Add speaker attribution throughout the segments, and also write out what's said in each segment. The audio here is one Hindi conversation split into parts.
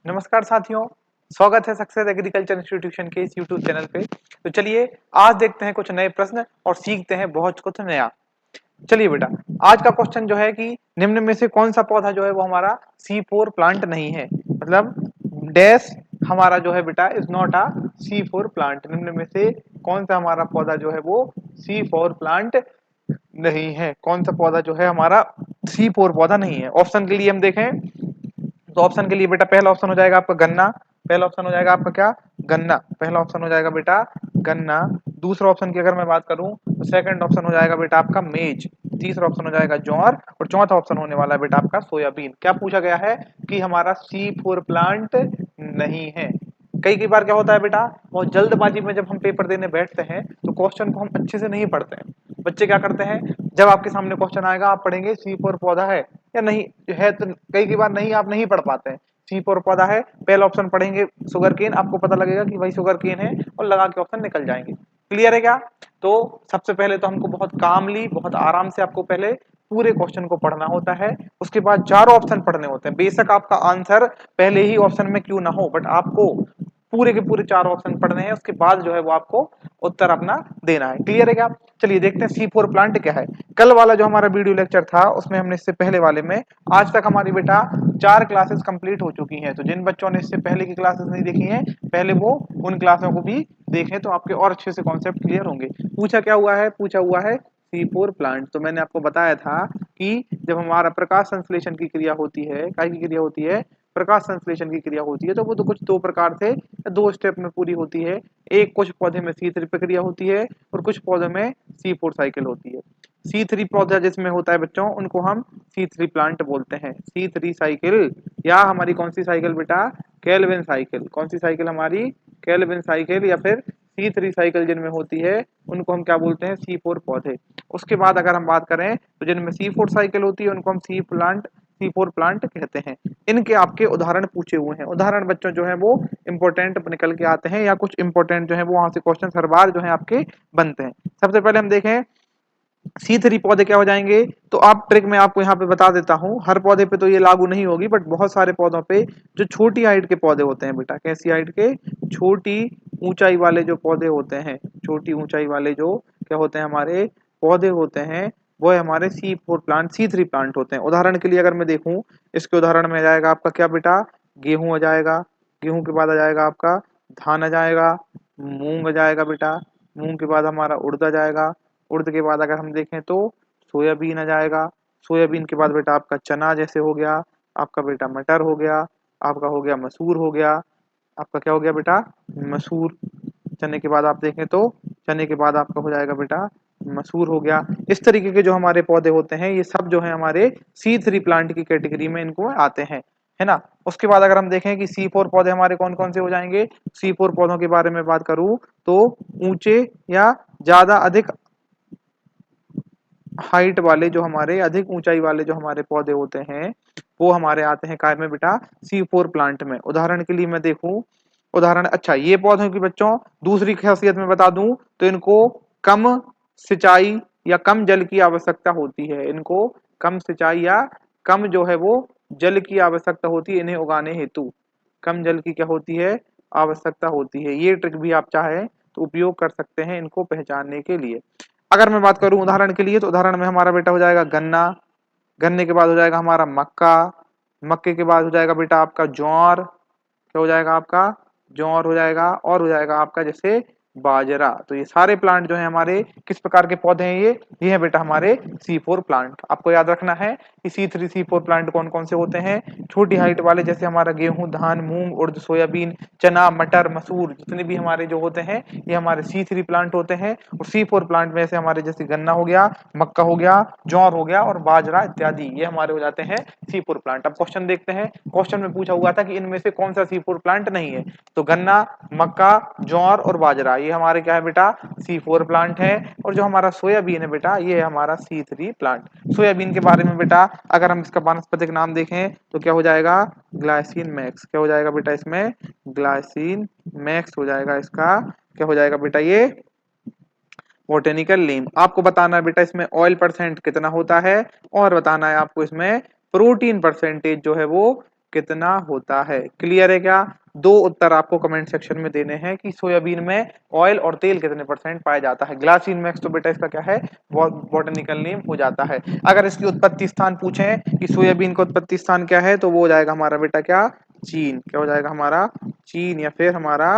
Speaker 1: नमस्कार साथियों, स्वागत है सक्सेस एग्रीकल्चर इंस्टीट्यूशन के इस यूट्यूब चैनल पे। तो चलिए आज देखते हैं कुछ नए प्रश्न और सीखते हैं बहुत कुछ नया। चलिए बेटा, आज का क्वेश्चन जो है कि निम्न में से कौन सा पौधा जो है वो हमारा C4 प्लांट नहीं है। मतलब डैश हमारा जो है बेटा is not a C4 plant. निम्न में से कौन सा हमारा पौधा जो है वो C4 प्लांट नहीं है। कौन सा पौधा जो है हमारा C4 पौधा नहीं है। ऑप्शन के लिए हम देखें तो ऑप्शन के लिए बेटा पहला ऑप्शन हो जाएगा आपका गन्ना। पहला ऑप्शन हो जाएगा आपका क्या? गन्ना। पहला ऑप्शन हो जाएगा बेटा गन्ना। दूसरा ऑप्शन की अगर मैं बात करूं तो सेकंड ऑप्शन हो जाएगा बेटा आपका मेज। तीसरा ऑप्शन हो जाएगा ज्वार और चौथा ऑप्शन होने वाला है बेटा आपका सोयाबीन। क्या पूछा गया है कि हमारा C4 प्लांट नहीं है। कई बार क्या होता है बेटा, बहुत जल्दबाजी में जब हम पेपर देने बैठते हैं तो क्वेश्चन को हम अच्छे से नहीं पढ़ते हैं। बच्चे क्या करते हैं, जब आपके सामने क्वेश्चन आएगा आप पढ़ेंगे C4 पौधा है या नहीं है, तो कई बार नहीं आप नहीं पढ़ पाते हैं। C4 पौधा है, पहला ऑप्शन पढ़ेंगे शुगर केन, आपको पता लगेगा कि भाई शुगर केन है और लगा के ऑप्शन निकल जाएंगे। क्लियर है क्या? तो सबसे पहले तो हमको बहुत कामली बहुत आराम से आपको पहले पूरे क्वेश्चन को पढ़ना होता है। उसके बाद चारों ऑप्शन पढ़ने होते हैं। बेशक आपका आंसर पहले ही ऑप्शन में क्यों ना हो, बट आपको पूरे के पूरे चार ऑप्शन पढ़ने हैं। उसके बाद जो है वो आपको उत्तर अपना देना है। क्लियर है क्या? चलिए देखते हैं C4 प्लांट क्या है। कल वाला जो हमारा वीडियो लेक्चर था उसमें हमने इससे पहले वाले में आज तक हमारी बेटा 4 क्लासेस कंप्लीट हो चुकी हैं। तो जिन बच्चों ने इससे पहले की क्लासेस नहीं देखी हैं, पहले वो उन क्लासों को भी देखें तो आपके और अच्छे से कॉन्सेप्ट क्लियर होंगे। पूछा क्या हुआ है? पूछा हुआ है C4 प्लांट। तो मैंने आपको बताया था कि जब हमारा प्रकाश संश्लेषण की क्रिया होती है, काय की क्रिया होती है? प्रकाश संश्लेषण की क्रिया होती है, तो वो तो कुछ दो प्रकार से दो स्टेप में पूरी होती है। एक कुछ पौधे में C3 प्रक्रिया होती है और कुछ पौधों में C4 साइकिल होती है। C3 पौधा जिसमें होता है बच्चों, उनको हम C3 प्लांट बोलते हैं। C3 साइकिल या हमारी कौन सी साइकिल बेटा? Calvin cycle. कौन सी साइकिल हमारी? केल्विन साइकिल या फिर C3 साइकिल जिनमें होती है उनको हम क्या बोलते हैं? C4 पौधे। उसके बाद अगर हम बात करें तो जिनमें C4 साइकिल होती है उनको हम C4 प्लांट कहते हैं। इनके आपके उदाहरण पूछे हुए हैं। उदाहरण बच्चों जो है वो इंपॉर्टेंट निकल के आते हैं या कुछ इंपॉर्टेंट जो है वो वहां से क्वेश्चन हर बार जो है आपके बनते हैं। सबसे पहले हम देखें C3 पौधे क्या हो जाएंगे। तो आप ट्रिक में आपको यहाँ पे बता देता हूँ, हर पौधे पे तो ये लागू नहीं होगी, बट बहुत सारे पौधों पे जो छोटी हाइट के पौधे होते हैं बेटा, कैसी हाइट के? छोटी ऊंचाई वाले जो पौधे होते हैं, छोटी ऊंचाई वाले जो क्या होते हैं हमारे पौधे होते हैं, वो हमारे C4 प्लांट C3 प्लांट होते हैं। उदाहरण के लिए अगर मैं देखूं, इसके उदाहरण में आ जाएगा आपका क्या बेटा? गेहूं आ जाएगा। गेहूं के बाद आ जाएगा आपका धान आ जाएगा। मूंग आ जाएगा बेटा। मूंग के बाद हमारा उड़द आ जाएगा। उड़द के बाद अगर हम देखें तो सोयाबीन आ जाएगा। सोयाबीन के बाद बेटा आपका चना जैसे हो गया, आपका बेटा मटर हो गया, आपका हो गया मसूर हो गया, आपका क्या हो गया बेटा? मसूर। चने के बाद आप देखें तो चने के बाद आपका हो जाएगा बेटा मसूर हो गया। इस तरीके के जो हमारे पौधे होते हैं ये सब जो है हमारे C3 प्लांट की कैटेगरी में इनको आते हैं, है ना। उसके बाद अगर हम देखें कि C4 पौधे हमारे कौन कौन से हो जाएंगे, C4 पौधों के बारे में बात करूं तो ऊंचे या ज्यादा अधिक हाइट वाले जो हमारे अधिक ऊंचाई वाले जो हमारे पौधे होते हैं वो हमारे आते हैं काय में बेटा? C4 प्लांट में। उदाहरण के लिए मैं देखूं, उदाहरण अच्छा ये पौधों की बच्चों दूसरी खासियत में बता दूं तो इनको कम सिंचाई या कम जल की आवश्यकता होती है। इनको कम सिंचाई या कम जो है वो जल की आवश्यकता होती है इन्हें उगाने हेतु। कम जल की क्या होती है? आवश्यकता होती है। ये ट्रिक भी आप चाहें तो उपयोग कर सकते हैं इनको पहचानने के लिए। अगर मैं बात करूं उदाहरण के लिए तो उदाहरण में हमारा बेटा हो जाएगा गन्ना। गन्ने के बाद हो जाएगा हमारा मक्का। मक्के के बाद हो जाएगा बेटा आपका ज्वार। क्या हो जाएगा आपका? ज्वार हो जाएगा। और हो जाएगा आपका जैसे बाजरा। तो ये सारे प्लांट जो है हमारे किस प्रकार के पौधे हैं? ये है बेटा हमारे C4 प्लांट। आपको याद रखना है कि C3 C4 प्लांट कौन कौन से होते हैं? छोटी हाइट वाले जैसे हमारा गेहूं धान मूंग उर्द सोयाबीन चना मटर मसूर जितने भी हमारे जो होते हैं ये हमारे C3 प्लांट होते हैं। और C4 प्लांट में से हमारे जैसे गन्ना हो गया, मक्का हो गया, ज्वार हो गया और बाजरा इत्यादि ये हमारे हो जाते हैं C4 प्लांट। अब क्वेश्चन देखते हैं। क्वेश्चन में पूछा हुआ था कि इनमें से कौन सा C4 प्लांट नहीं है। तो गन्ना मक्का ज्वार और बाजरा ये हमारे क्या है बेटा? C4 प्लांट है। और जो हमारा सोयाबीन है बेटा ये है हमारा C3 प्लांट। सोयाबीन के बारे में बेटा अगर हम इसका वानस्पतिक नाम देखें तो क्या हो जाएगा? Glycine max. क्या हो जाएगा बेटा? इसमें ग्लाइसिन मैक्स हो जाएगा। इसका क्या हो जाएगा बेटा? ये बोटेनिकल नेम। आपको बताना है बेटा इसमें ऑयल परसेंट कितना होता है और बताना है आपको इसमें प्रोटीन परसेंटेज जो है वो कितना होता है। क्लियर है क्या? दो उत्तर आपको कमेंट सेक्शन में देने हैं कि सोयाबीन में ऑयल और तेल कितने परसेंट पाया जाता है। ग्लासिन मैक्स तो बेटा इसका क्या है, बॉटनिकल नेम हो जाता है। अगर इसकी उत्पत्ति स्थान पूछे कि सोयाबीन का उत्पत्ति स्थान क्या है, तो वो हो जाएगा हमारा बेटा क्या, चीन। क्या हो जाएगा हमारा, चीन, या फिर हमारा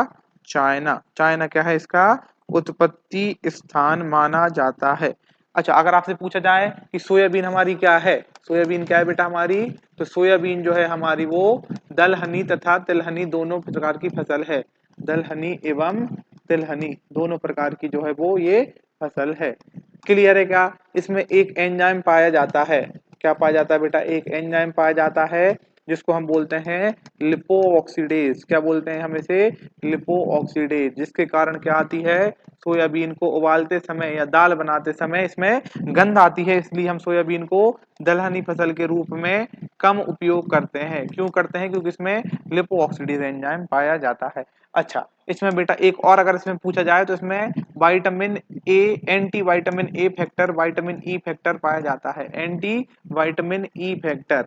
Speaker 1: चाइना। चाइना क्या है इसका उत्पत्ति स्थान माना जाता है। अच्छा, अगर आपसे पूछा जाए कि सोयाबीन हमारी क्या है, सोयाबीन क्या है बेटा हमारी, तो सोयाबीन जो है हमारी वो दलहनी तथा तिलहनी दोनों प्रकार की फसल है। दलहनी एवं तिलहनी दोनों प्रकार की जो है वो ये फसल है। क्लियर है क्या? इसमें एक एंजाइम पाया जाता है। क्या पाया जाता है बेटा? एक एंजाइम पाया जाता है जिसको हम बोलते हैं लिपो ऑक्सीडेज। क्या बोलते हैं हम इसे? Lipo oxidase. जिसके कारण क्या आती है, सोयाबीन को उबालते समय या दाल बनाते समय इसमें गंध आती है, इसलिए हम सोयाबीन को दलहनी फसल के रूप में कम उपयोग करते हैं। क्यों करते हैं? क्योंकि इसमें लिपो ऑक्सीडेज एंजाइम पाया जाता है। अच्छा, इसमें बेटा एक और अगर इसमें पूछा जाए तो इसमें vitamin A, anti vitamin A factor, vitamin E factor पाया जाता है। Anti vitamin E factor.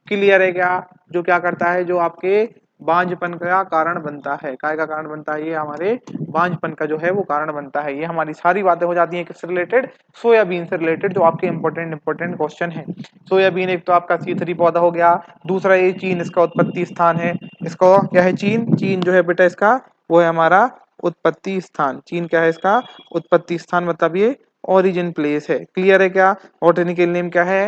Speaker 1: Clear है क्या? जो क्या करता है, जो आपके बांझपन का कारण बनता है। काय का कारण बनता है? ये हमारे बांझपन का जो है वो कारण बनता है। ये हमारी सारी बातें हो जाती हैं किससे रिलेटेड, सोयाबीन से रिलेटेड, जो आपके इंपॉर्टेंट क्वेश्चन है। सोयाबीन एक तो आपका C3 पौधा हो गया, दूसरा ये चीन इसका उत्पत्ति स्थान है। इसका क्या है, चीन। चीन जो है बेटा इसका वो है हमारा उत्पत्ति स्थान। चीन क्या है इसका उत्पत्ति स्थान, मतलब ये ओरिजिन प्लेस है। क्लियर है क्या? बॉटनिकल नेम क्या है,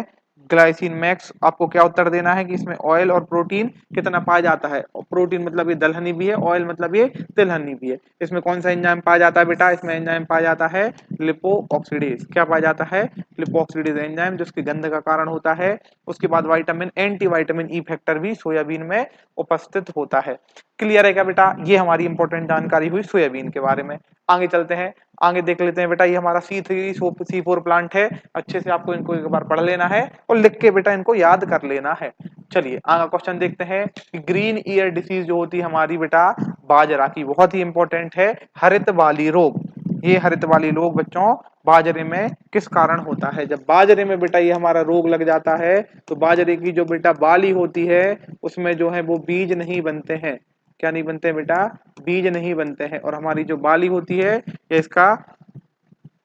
Speaker 1: ग्लाइसिन मैक्स। आपको क्या उत्तर देना है कि इसमें ऑयल और प्रोटीन कितना पाया जाता है। प्रोटीन मतलब ये दलहनी भी है, ऑयल मतलब ये तिलहनी भी है। इसमें कौन सा एंजाइम पाया जाता है बेटा? इसमें एंजाइम पाया जाता है लिपो ऑक्सीडेज। क्या पाया जाता है? लिपो ऑक्सीडेज एंजाइम, जिसकी गंध का कारण होता है। उसके बाद vitamin, anti vitamin E factor भी सोयाबीन में उपस्थित होता है। क्लियर है क्या बेटा? ये हमारी इंपॉर्टेंट जानकारी हुई सोयाबीन के बारे में। आगे चलते हैं, आगे देख लेते हैं बेटा। ये हमारा C3 C4 प्लांट है। अच्छे से आपको इनको एक बार पढ़ लेना है और लिख के बेटा इनको याद कर लेना है। चलिए आगे क्वेश्चन देखते हैं कि ग्रीन ईयर डिसीज जो होती है हमारी बेटा बाजरा की, बहुत ही इंपॉर्टेंट है। हरित वाली रोग, ये हरित वाली रोग बच्चों बाजरे में किस कारण होता है? जब बाजरे में बेटा ये हमारा रोग लग जाता है तो बाजरे की जो बेटा बाली होती है उसमें जो है वो बीज नहीं बनते हैं। क्या नहीं बनते हैं बेटा? बीज नहीं बनते हैं। और हमारी जो बाली होती है या इसका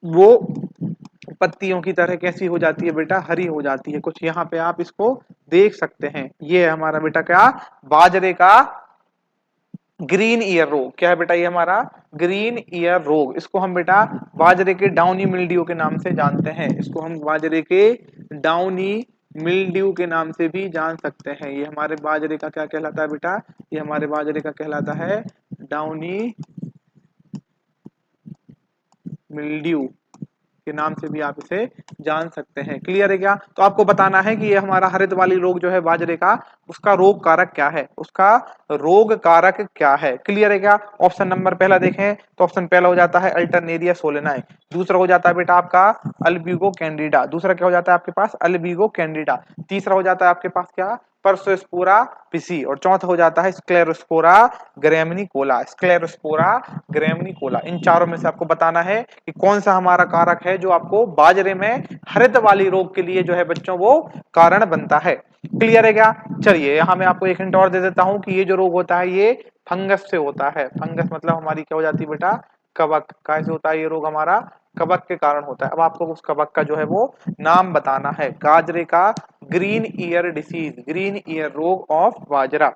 Speaker 1: वो पत्तियों की तरह कैसी हो जाती है बेटा? हरी हो जाती है। कुछ यहाँ पे आप इसको देख सकते हैं। ये है हमारा बेटा क्या, बाजरे का ग्रीन ईयर रोग। क्या है बेटा? ये हमारा ग्रीन ईयर रोग। इसको हम बेटा बाजरे के डाउनी मिल्ड्यू के नाम से जानते हैं। इसको हम बाजरे के डाउनी मिल्ड्यू के नाम से भी जान सकते हैं। ये हमारे बाजरे का क्या कहलाता है बेटा? ये हमारे बाजरे का कहलाता है डाउनी मिल्ड्यू के नाम से भी आप इसे जान सकते हैं। क्लियर है क्या? तो आपको बताना है कि ये हमारा हरित वाली रोग जो है बाजरे का, उसका रोग कारक क्या है, उसका रोग कारक क्या है। क्लियर है क्या? ऑप्शन नंबर पहला देखें तो ऑप्शन पहला हो जाता है अल्टरनेरिया सोलेनाई। दूसरा हो जाता है बेटा आपका अल्बिगो कैंडिडा। दूसरा क्या हो जाता है आपके पास? अल्बिगो कैंडिडा। तीसरा हो जाता है आपके पास क्या? परसोस्पोरा पिसी। और चौथा हो जाता है स्क्लेरोस्पोरा ग्रैमिनिकोला। स्क्लेरोस्पोरा ग्रैमिनिकोला। इन चारों में से आपको बताना है कि कौन सा हमारा कारक है जो आपको बाजरे में हरित वाली रोग के लिए जो है बच्चों वो कारण बनता है। क्लियर है क्या? चलिए यहां मैं आपको एक हिंट और दे देता हूं कि ये जो रोग होता है ये फंगस से होता है। फंगस मतलब हमारी क्या हो जाती है बेटा? कवक। कैसे होता है ये रोग हमारा? कवक के कारण होता है। अब आपको उस कवक का जो है वो नाम बताना है। बाजरे का green ear disease, green ear रोग ऑफ बाजरा।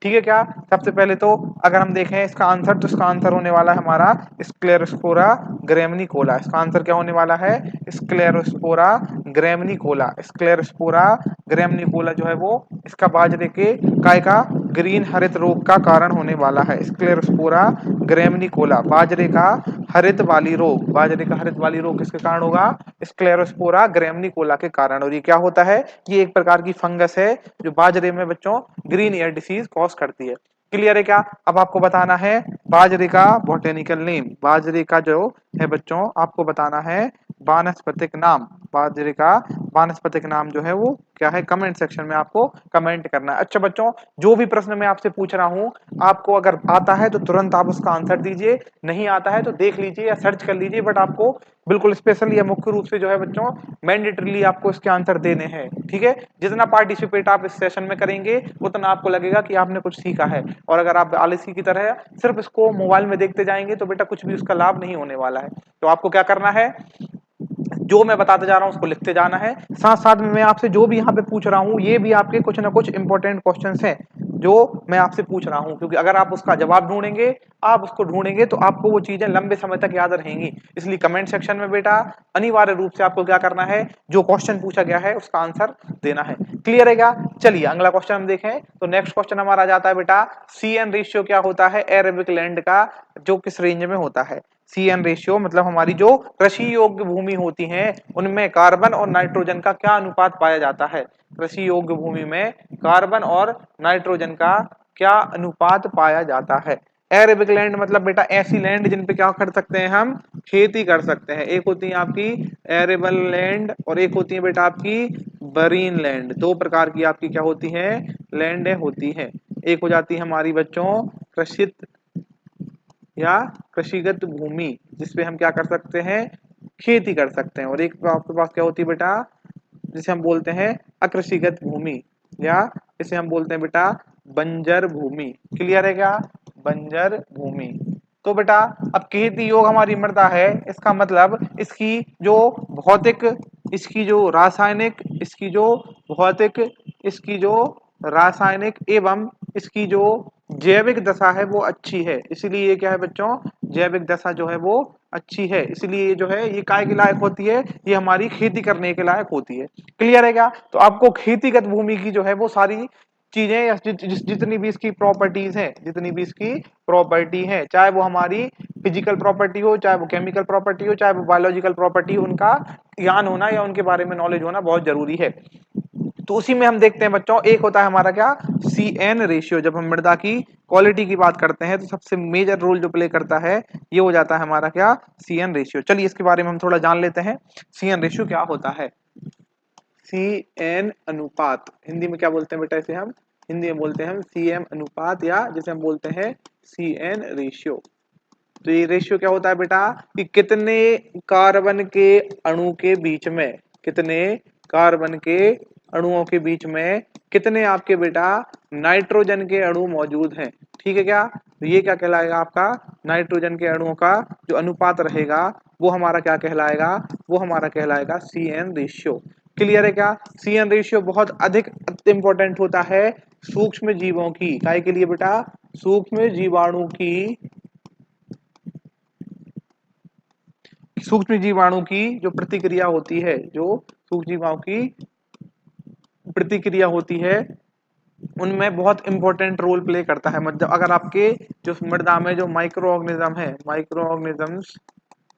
Speaker 1: ठीक है क्या? सबसे पहले तो अगर हम देखें इसका आंसर, तो इसका आंसर होने वाला है हमारा स्क्लेरोस्पोरा ग्रैमिनिकोला। इसका आंसर क्या होने वाला है? स्क्लेरोस्पोरा ग्रैमिनिकोला। स्क्लेरोस्पोरा ग्रैमिनिकोला जो है वो इसका बाजरे के काय का ग्रीन हरित रोग का कारण होने वाला है। स्क्लेरोस्पोरा ग्रैमिनिकोला बाजरे का हरित वाली रोग। बाजरे का हरित वाली रोग किसके कारण होगा? स्क्लेरोस्पोरा ग्रैमिनिकोला के कारण। और ये क्या होता है? ये एक प्रकार की फंगस है जो बाजरे में बच्चों ग्रीन ईयर डिसीज कॉज करती है। क्लियर है क्या? अब आपको बताना है बाजरे का बॉटेनिकल नेम। बाजरे का जो है बच्चों आपको बताना है वानस्पतिक नाम, बाजरे का वानस्पतिक नाम जो है वो क्या है, कमेंट सेक्शन में आपको कमेंट करना है। अच्छा बच्चों, जो भी प्रश्न मैं आपसे पूछ रहा हूं, आपको अगर आता है तो तुरंत आप उसका आंसर दीजिए, नहीं आता है तो देख लीजिए या सर्च कर लीजिए, बट आपको बिल्कुल स्पेशल या मुख्य रूप से जो है बच्चों मैंडेटरीली आपको इसके आंसर देने हैं। ठीक है, जितना पार्टिसिपेट आप इस सेशन में करेंगे उतना आपको लगेगा कि आपने कुछ सीखा है। और अगर आप आलसी की तरह सिर्फ इसको मोबाइल में देखते जाएंगे तो बेटा कुछ भी उसका लाभ नहीं होने वाला है। तो आपको क्या करना है, जो मैं बताते जा रहा हूं उसको लिखते जाना है, साथ साथ में मैं आपसे जो भी यहाँ पे पूछ रहा हूँ ये भी आपके कुछ ना कुछ इंपॉर्टेंट क्वेश्चंस हैं जो मैं आपसे पूछ रहा हूँ, क्योंकि अगर आप उसका जवाब ढूंढेंगे, आप उसको ढूंढेंगे तो आपको वो चीजें लंबे समय तक याद रहेंगी। इसलिए कमेंट सेक्शन में बेटा अनिवार्य रूप से आपको क्या करना है, जो क्वेश्चन पूछा गया है उसका आंसर देना है। क्लियर है क्या? चलिए अगला क्वेश्चन हम देखें तो नेक्स्ट क्वेश्चन हमारा जाता है बेटा, सी एन रेशियो क्या होता है एरेबिक लैंड का, जो किस रेंज में होता है। सी एन रेशियो मतलब हमारी जो कृषि योग्य भूमि होती है उनमें कार्बन और नाइट्रोजन का क्या अनुपात पाया जाता है। कृषि योग्य भूमि में कार्बन और नाइट्रोजन का क्या अनुपात पाया जाता है। एरेबिक लैंड मतलब बेटा ऐसी लैंड जिन पे क्या कर सकते हैं, हम खेती कर सकते हैं। एक होती है आपकी एरेबल लैंड और एक होती है बेटा आपकी बरीन लैंड। दो प्रकार की आपकी क्या होती है, लैंड होती है। एक हो जाती है हमारी बच्चों कृषित या कृषिगत भूमि, जिसपे हम क्या कर सकते हैं, खेती कर सकते हैं। और एक आपके पास क्या होती है बेटा, जिसे हम बोलते हैं अकृषिगत भूमि, या इसे हम बोलते हैं बेटा बंजर भूमि। क्लियर है क्या? बंजर भूमि। तो बेटा अब खेती योग हमारी मृदा है, इसका मतलब इसकी जो भौतिक, इसकी जो रासायनिक, इसकी जो भौतिक, इसकी जो रासायनिक एवं इसकी जो जैविक दशा है वो अच्छी है। इसीलिए ये क्या है बच्चों, जैविक दशा जो है वो अच्छी है। इसलिए ये जो है ये काय के लायक होती है, ये हमारी खेती करने के लायक होती है। क्लियर है क्या? तो आपको खेतीगत भूमि की जो है वो सारी चीजें या जितनी भी इसकी प्रॉपर्टीज हैं, जितनी भी इसकी प्रॉपर्टी है, चाहे वो हमारी फिजिकल प्रॉपर्टी हो, चाहे वो केमिकल प्रॉपर्टी हो, चाहे वो बायोलॉजिकल प्रॉपर्टी हो, उनका ज्ञान होना या उनके बारे में नॉलेज होना बहुत जरूरी है। तो उसी में हम देखते हैं बच्चों, एक होता है हमारा क्या, सी एन रेशियो। जब हम मृदा की क्वालिटी की बात करते हैं तो सबसे मेजर रोल जो प्ले करता है ये हो जाता है हमारा क्या, सी एन रेशियो। चलिए इसके बारे में हम थोड़ा जान लेते हैं, सी एन रेशियो क्या होता है। सी एन अनुपात, हिंदी में क्या बोलते हैं बेटा इसे, हम हिंदी में बोलते हैं सी एम अनुपात, या जिसे हम बोलते हैं सी एन रेशियो। तो ये रेशियो क्या होता है बेटा, कि कितने कार्बन के अणु के बीच में, कितने कार्बन के अणुओं के बीच में कितने आपके बेटा नाइट्रोजन के अणु मौजूद हैं। ठीक है क्या? तो ये क्या कहलाएगा आपका, नाइट्रोजन के अणुओं का जो अनुपात रहेगा वो हमारा क्या कहलाएगा, वो हमारा कहलाएगा सी एन रेशियो। क्लियर है क्या? सी एन रेशियो बहुत अधिक इंपॉर्टेंट होता है सूक्ष्म जीवों की, काय के लिए बेटा, सूक्ष्म जीवाणु की, सूक्ष्म जीवाणु की जो प्रतिक्रिया होती है, जो सूक्ष्म जीवाणु की प्रतिक्रिया होती है उनमें बहुत इंपॉर्टेंट रोल प्ले करता है। मतलब अगर आपके जो मृदा में जो माइक्रो ऑर्गेनिज्म है, माइक्रो ऑर्गेनिजम्स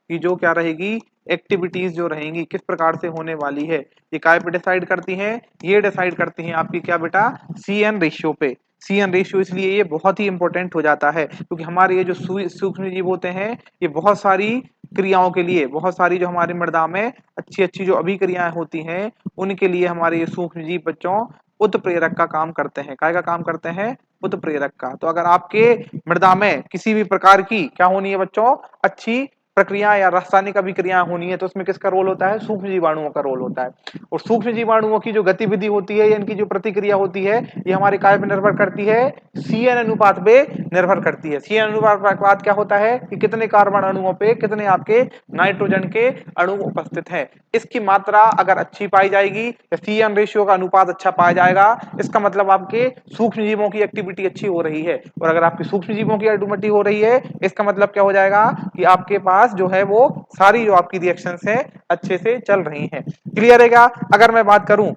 Speaker 1: की जो क्या रहेगी, एक्टिविटीज जो रहेंगी किस प्रकार से होने वाली है, ये काय पे डिसाइड करती हैं, ये डिसाइड करती हैं आपकी क्या बेटा, सी एन रेशियो पे। सी एन रेशियो इसलिए ये बहुत ही इंपॉर्टेंट हो जाता है क्योंकि हमारे ये जो सूक्ष्म जीव होते हैं ये बहुत सारी क्रियाओं के लिए, बहुत सारी जो हमारी मृदा में अच्छी अच्छी जो अभिक्रियाएं होती हैं उनके लिए हमारे ये सूक्ष्म जीव बच्चों उत्प्रेरक का काम करते हैं। काय का काम करते हैं, उत्प्रेरक का। तो अगर आपके मृदा में किसी भी प्रकार की क्या होनी है बच्चों, अच्छी प्रक्रिया या रासायनिक अभिक्रिया होनी है तो उसमें किसका रोल होता है, सूक्ष्म जीवाणुओं का रोल होता है। और सूक्ष्म जीवाणुओं की जो गतिविधि होती है, इनकी जो प्रतिक्रिया होती है, ये हमारे काय पे निर्भर करती है, सीएन अनुपात पे निर्भर करती है। सीएन अनुपात क्या होता है कि कितने कार्बन अणुओं पे कितने आपके नाइट्रोजन के अणु उपस्थित हैं। इसकी मात्रा अगर अच्छी पाई जाएगी या सीएन रेशियो का अनुपात अच्छा पाया जाएगा, इसका मतलब आपके सूक्ष्म जीवों की एक्टिविटी अच्छी हो रही है। और अगर आपकी सूक्ष्म जीवों की एक्टिविटी हो रही है इसका मतलब क्या हो जाएगा कि आपके पास जो है वो सारी जो आपकी रिएक्शंस है अच्छे से चल रही हैं। क्लियर है क्या? अगर मैं बात करूं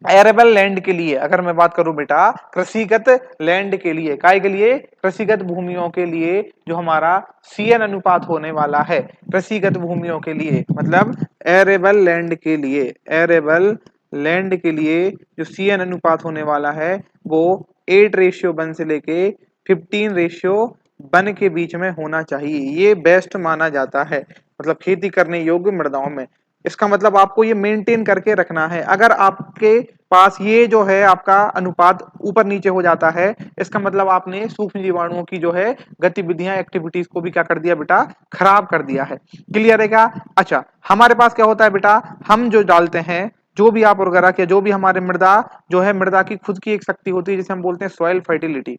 Speaker 1: एरेबल लैंड के लिए, अगर मैं बात करूं बेटा कृषिगत लैंड के लिए, काय के लिए, कृषिगत भूमियों के लिए जो हमारा सीएन अनुपात होने वाला है, कृषिगत भूमियों के लिए मतलब एरेबल लैंड के लिए, एरेबल लैंड के लिए जो सीएन अनुपात होने वाला है वो 8:1 से लेके 15:1 के बीच में होना चाहिए। ये बेस्ट माना जाता है। मतलब खेती करने योग्य मृदाओं में। इसका मतलब आपको ये मेंटेन करके रखना है। अगर आपके पास ये जो है आपका अनुपात ऊपर नीचे हो जाता है, इसका मतलब आपने सूक्ष्म जीवाणुओं की जो है गतिविधियां एक्टिविटीज को भी क्या कर दिया बेटा, खराब कर दिया है। क्लियर है क्या? अच्छा, हमारे पास क्या होता है बेटा, हम जो डालते हैं, जो भी आप वगैरह के जो भी हमारे मृदा जो है, मृदा की खुद की एक शक्ति होती है जिसे हम बोलते हैं सॉइल फर्टिलिटी।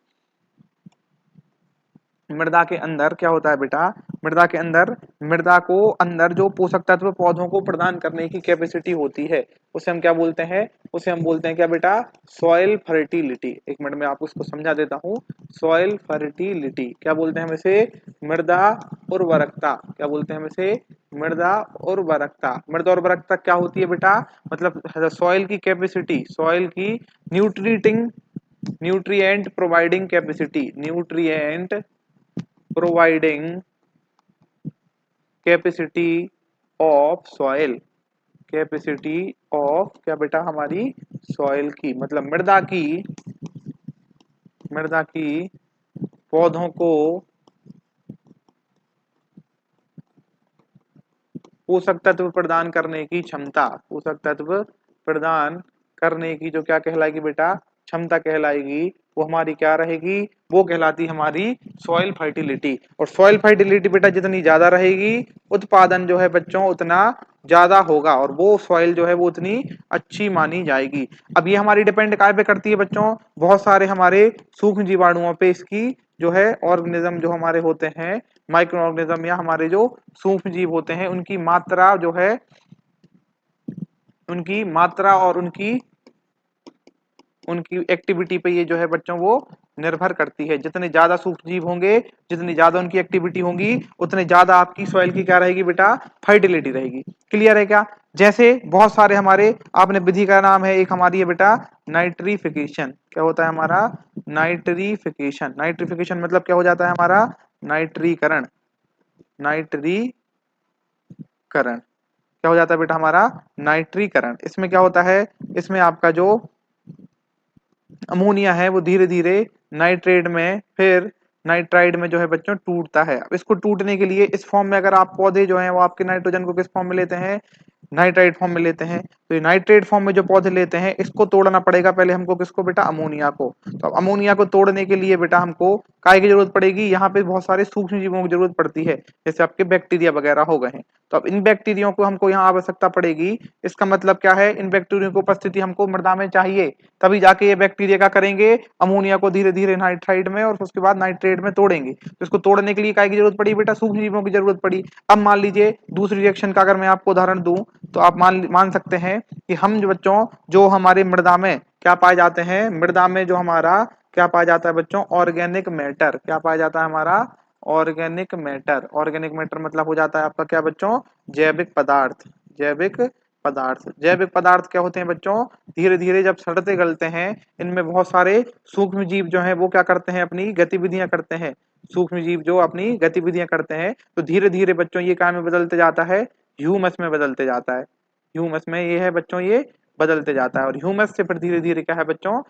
Speaker 1: मृदा के अंदर क्या होता है बेटा, मृदा के अंदर, मृदा को अंदर जो पोषक तत्व पौधों को प्रदान करने की कैपेसिटी होती है, उसे हम क्या बोलते हैं, उसे हम बोलते हैं क्या बेटा, सॉइल फर्टिलिटी। एक मिनट में आपको इसको समझा देता हूँ। सॉइल फर्टिलिटी क्या बोलते हैं हम इसे, मृदा उर्वरकता। क्या बोलते हैं हम इसे, मृदा उर्वरकता। मृदा उर्वरकता क्या होती है बेटा, मतलब सॉइल की कैपेसिटी, सॉइल की nutriting nutrient providing capacity, nutrient providing capacity of soil, capacity of क्या बेटा, हमारी सॉइल की, मतलब मृदा की पौधों को पोषक तत्व प्रदान करने की क्षमता, पोषक तत्व प्रदान करने की जो क्या कहलाएगी बेटा, क्षमता कहलाएगी, वो हमारी क्या रहेगी, वो कहलाती हमारी सॉइल फर्टिलिटी। और सॉइल फर्टिलिटी बेटा जितनी ज्यादा रहेगी, उत्पादन जो है बच्चों उतना ज्यादा होगा, और वो सॉइल जो है वो उतनी अच्छी मानी जाएगी। अब ये हमारी डिपेंड काय पे करती है बच्चों, बहुत सारे हमारे सूक्ष्म जीवाणुओं पे इसकी जो है ऑर्गेनिज्म जो हमारे होते हैं, माइक्रो ऑर्गेनिज्म या हमारे जो सूक्ष्म जीव होते हैं, उनकी मात्रा जो है, उनकी मात्रा और उनकी उनकी एक्टिविटी पे ये जो है बच्चों वो निर्भर करती है। जितने ज्यादा सूक्ष्म जीव होंगे, जितनी ज्यादा उनकी एक्टिविटी होंगी, उतने ज्यादा आपकी सॉइल की क्या रहेगी बेटा, फर्टिलिटी रहेगी। क्लियर है क्या? जैसे बहुत सारे हमारे, आपने विधि का नाम है एक हमारी है बेटा, नाइट्रिफिकेशन। क्या होता है हमारा, नाइट्रिफिकेशन। नाइट्रिफिकेशन मतलब क्या हो जाता है हमारा, नाइट्रीकरण। नाइट्रीकरण क्या हो जाता है बेटा हमारा, नाइट्रीकरण। इसमें क्या होता है, इसमें आपका जो अमोनिया है वो धीरे धीरे नाइट्रेट में, फिर नाइट्राइड में जो है बच्चों टूटता है। अब इसको टूटने के लिए इस फॉर्म में, अगर आप पौधे जो हैं वो आपके नाइट्रोजन को किस फॉर्म में लेते हैं, नाइट्राइट फॉर्म में लेते हैं, तो ये नाइट्रेट फॉर्म में जो पौधे लेते हैं, इसको तोड़ना पड़ेगा पहले हमको, किसको बेटा, अमोनिया को। तो अब अमोनिया को तोड़ने के लिए बेटा हमको काय की जरूरत पड़ेगी, यहाँ पे बहुत सारे सूक्ष्म जीवों की जरूरत पड़ती है, जैसे आपके बैक्टीरिया वगैरह हो गए हैं। तो अब इन बैक्टीरिया को हमको यहाँ आवश्यकता पड़ेगी। इसका मतलब क्या है, इन बैक्टीरिया की उपस्थिति हमको मृदा में चाहिए, तभी जाके ये बैक्टीरिया क्या करेंगे, अमोनिया को धीरे धीरे नाइट्राइड में और उसके बाद नाइट्रेट में तोड़ेंगे। तो इसको तोड़ने के लिए काय की जरूरत पड़ी बेटा, सूक्ष्म जीवों की जरूरत पड़ी। अब मान लीजिए दूसरी रिएक्शन का अगर मैं आपको उदाहरण दूं, तो आप मान सकते हैं कि हम जो बच्चों, जो हमारे मृदा में क्या पाए जाते हैं, मृदा में जो हमारा क्या पाया जाता है बच्चों, ऑर्गेनिक मैटर। क्या पाया जाता है हमारा, ऑर्गेनिक मैटर। ऑर्गेनिक मैटर मतलब हो जाता है आपका क्या बच्चों, जैविक पदार्थ। जैविक पदार्थ, जैविक पदार्थ क्या होते हैं बच्चों, धीरे धीरे जब सड़ते गलते हैं, इनमें बहुत सारे सूक्ष्म जीव जो हैं वो क्या करते हैं, अपनी गतिविधियां करते हैं। सूक्ष्म जीव जो अपनी गतिविधियां करते हैं, तो धीरे धीरे बच्चों ये क्या में बदलते जाता है, ह्यूमस में बदलते जाता है। ह्यूमस में ये है बच्चों, ये बदलते जाता है, और ह्यूमस से फिर धीरे धीरे क्या है बच्चों,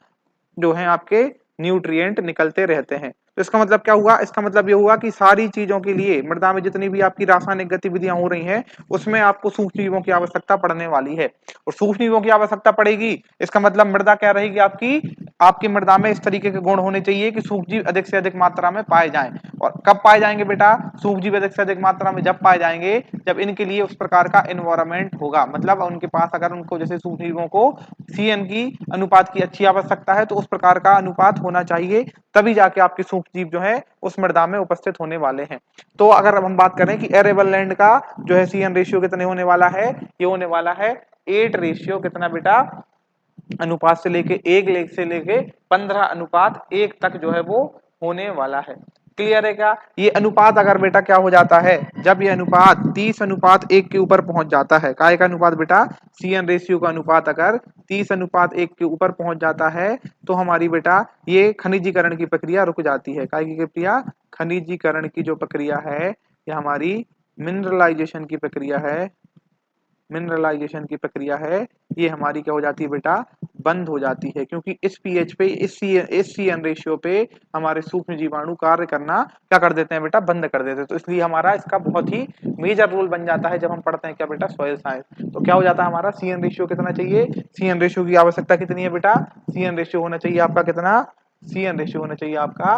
Speaker 1: जो है आपके न्यूट्रिएंट निकलते रहते हैं। तो इसका मतलब क्या हुआ, इसका मतलब ये हुआ कि सारी चीजों के लिए मृदा में जितनी भी आपकी रासायनिक गतिविधियां हो रही हैं, उसमें आपको सूक्ष्म जीवों की आवश्यकता पड़ने वाली है। और सूक्ष्म जीवों की आवश्यकता पड़ेगी, इसका मतलब मृदा क्या रहेगी आपकी, आपकी मृदा में इस तरीके के गुण होने चाहिए कि सूक्ष्म जीव अधिक से अधिक मात्रा में पाए जाएं। और कब पाए जाएंगे बेटा, सूक्ष्म जीव अधिक से अधिक मात्रा में जब पाए जाएंगे, जब इनके लिए उस प्रकार का एनवायरमेंट होगा। मतलब उनके पास अगर उनको जैसे सूक्ष्म जीवों को सीएन की अनुपात की अच्छी आवश्यकता है, तो उस प्रकार का अनुपात होना चाहिए, तभी जाके आपके सूक्ष्म जीव जो है उस मृदा में उपस्थित होने वाले हैं। तो अगर अब हम बात करें कि एरेबल लैंड का जो है सीएन रेशियो कितने होने वाला है, ये होने वाला है 8 रेशियो कितना बेटा, अनुपात से लेके 1 से लेके 15:1 तक जो है वो होने वाला है। क्लियर है क्या? ये अनुपात अगर बेटा क्या हो जाता है, जब ये अनुपात 30:1 के ऊपर पहुंच जाता है, काय का अनुपात बेटा, सीएन रेशियो का अनुपात अगर 30:1 के ऊपर पहुंच जाता है, तो हमारी बेटा ये खनिजीकरण की प्रक्रिया रुक जाती है। काय की प्रक्रिया, खनिजीकरण की जो प्रक्रिया है, ये हमारी मिनरलाइजेशन की प्रक्रिया है, मिनरलाइजेशन की प्रक्रिया है ये हमारी क्या हो जाती है बेटा, बंद हो जाती है, क्योंकि इस पीएच पे, इस CN रेशियो पे हमारे सूक्ष्म जीवाणु कार्य करना क्या कर देते हैं बेटा, बंद कर देते हैं। तो इसलिए हमारा इसका बहुत ही मेजर रोल बन जाता है जब हम पढ़ते हैं क्या बेटा, सॉइल साइंस। तो क्या हो जाता है हमारा, CN रेशियो कितना चाहिए, CN रेशियो की आवश्यकता कितनी है बेटा, CN रेशियो होना चाहिए आपका कितना, CN रेशियो होना चाहिए आपका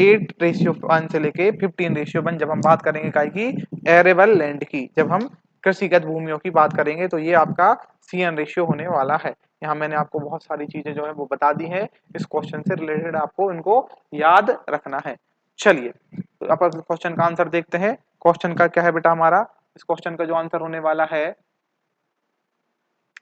Speaker 1: 8:1 से लेके 15:1। जब हम बात करेंगे काय की, एरेबल लैंड की, जब हम कृषिगत भूमियों की बात करेंगे तो ये आपका CN रेशियो होने वाला है। यहाँ मैंने आपको बहुत सारी चीजें जो है वो बता दी है, इस क्वेश्चन से रिलेटेड आपको इनको याद रखना है। चलिए तो अब क्वेश्चन का आंसर देखते हैं। क्वेश्चन का क्या है बेटा हमारा, इस क्वेश्चन का जो आंसर होने वाला है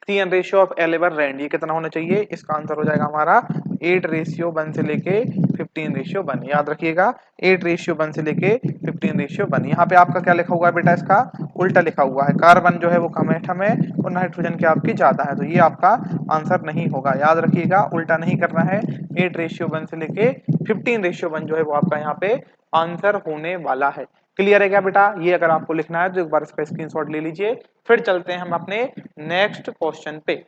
Speaker 1: CN रेशियो ऑफ एलेबर रैंड, ये कितना होना चाहिए, इसका आंसर हो जाएगा हमारा 8:1 से लेके 15:1। याद रखिएगा 8:1 से लेके 15:1। यहाँ पे आपका क्या लिखा हुआ है बेटा, इसका उल्टा लिखा हुआ है, कार्बन जो है वो कम एटम है और नाइट्रोजन के आपकी ज्यादा है, तो ये आपका आंसर नहीं होगा। याद रखिएगा उल्टा नहीं करना है, 8:1 से लेके 15:1 जो है वो आपका यहाँ पे आंसर होने वाला है। क्लियर है क्या बेटा, ये अगर आपको लिखना है तो एक बार इसका स्क्रीनशॉट ले लीजिए। फिर चलते हैं हम अपने नेक्स्ट क्वेश्चन पे।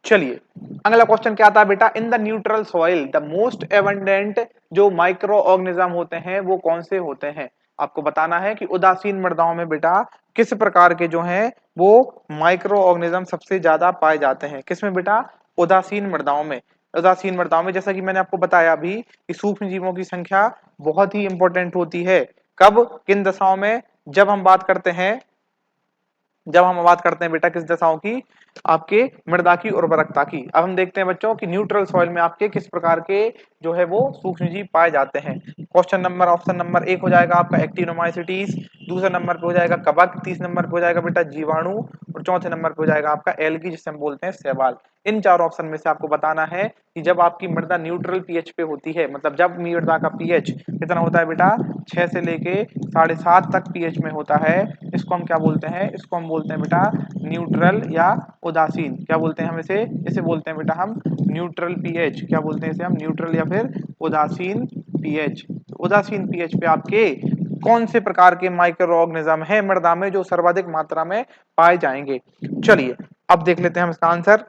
Speaker 1: चलिए अगला क्वेश्चन क्या आता है बेटा, in the neutral soil the most abundant जो माइक्रो ऑर्गेनिज्म होते हैं वो कौन से होते हैं। आपको बताना है कि उदासीन मृदाओं में बेटा किस प्रकार के जो हैं वो माइक्रो ऑर्गेनिज्म सबसे ज्यादा पाए जाते हैं, किसमें बेटा, उदासीन मृदाओं में। उदासीन मृदाओं में जैसा कि मैंने आपको बताया अभी कि सूक्ष्म जीवों की संख्या बहुत ही इंपॉर्टेंट होती है, कब, किन दशाओं में, जब हम बात करते हैं, जब हम बात करते हैं बेटा किस दशाओं की, आपके मृदा की उर्वरकता की। अब हम देखते हैं बच्चों कि न्यूट्रल सॉइल में आपके किस प्रकार के जो है वो सूक्ष्म जीव पाए जाते हैं। क्वेश्चन नंबर, ऑप्शन नंबर 1 हो जाएगा आपका एक्टिनोमाइसिटीज, दूसरा नंबर पे हो जाएगा कवक, तीसरे नंबर पे हो जाएगा बेटा जीवाणु और चौथे नंबर पे हो जाएगा आपका एल्गी जिसे हम बोलते हैं शैवाल। इन चार ऑप्शन में से आपको बताना है कि जब आपकी मृदा न्यूट्रल पीएच पे होती है, मतलब जब मृदा का पीएच कितना होता है बेटा, 6 से लेके 7.5 तक पीएच में होता है, इसको हम क्या बोलते हैं, इसको हम बोलते हैं बेटा न्यूट्रल या उदासीन। क्या बोलते हैं हम इसे, इसे बोलते हैं बेटा हम न्यूट्रल पीएच। क्या बोलते हैं इसे हम, न्यूट्रल या फिर उदासीन पीएच। उदासीन पीएच पे आपके कौन से प्रकार के माइक्रो ऑर्गेनिज्म है मृदा में जो सर्वाधिक मात्रा में पाए जाएंगे। चलिए अब देख लेते हैं हम इसका आंसर।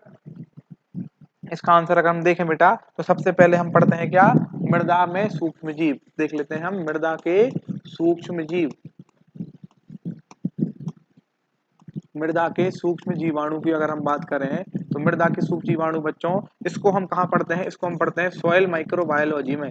Speaker 1: इसका आंसर अगर हम देखें बेटा तो सबसे पहले हम पढ़ते हैं क्या, मृदा में सूक्ष्म जीव। देख लेते हैं हम मृदा के सूक्ष्म जीव, मृदा के सूक्ष्म जीवाणु की अगर हम बात करें तो मृदा के सूक्ष्म जीवाणु बच्चों, इसको हम कहाँ पढ़ते हैं, इसको हम पढ़ते हैं सॉइल माइक्रोबायोलॉजी में।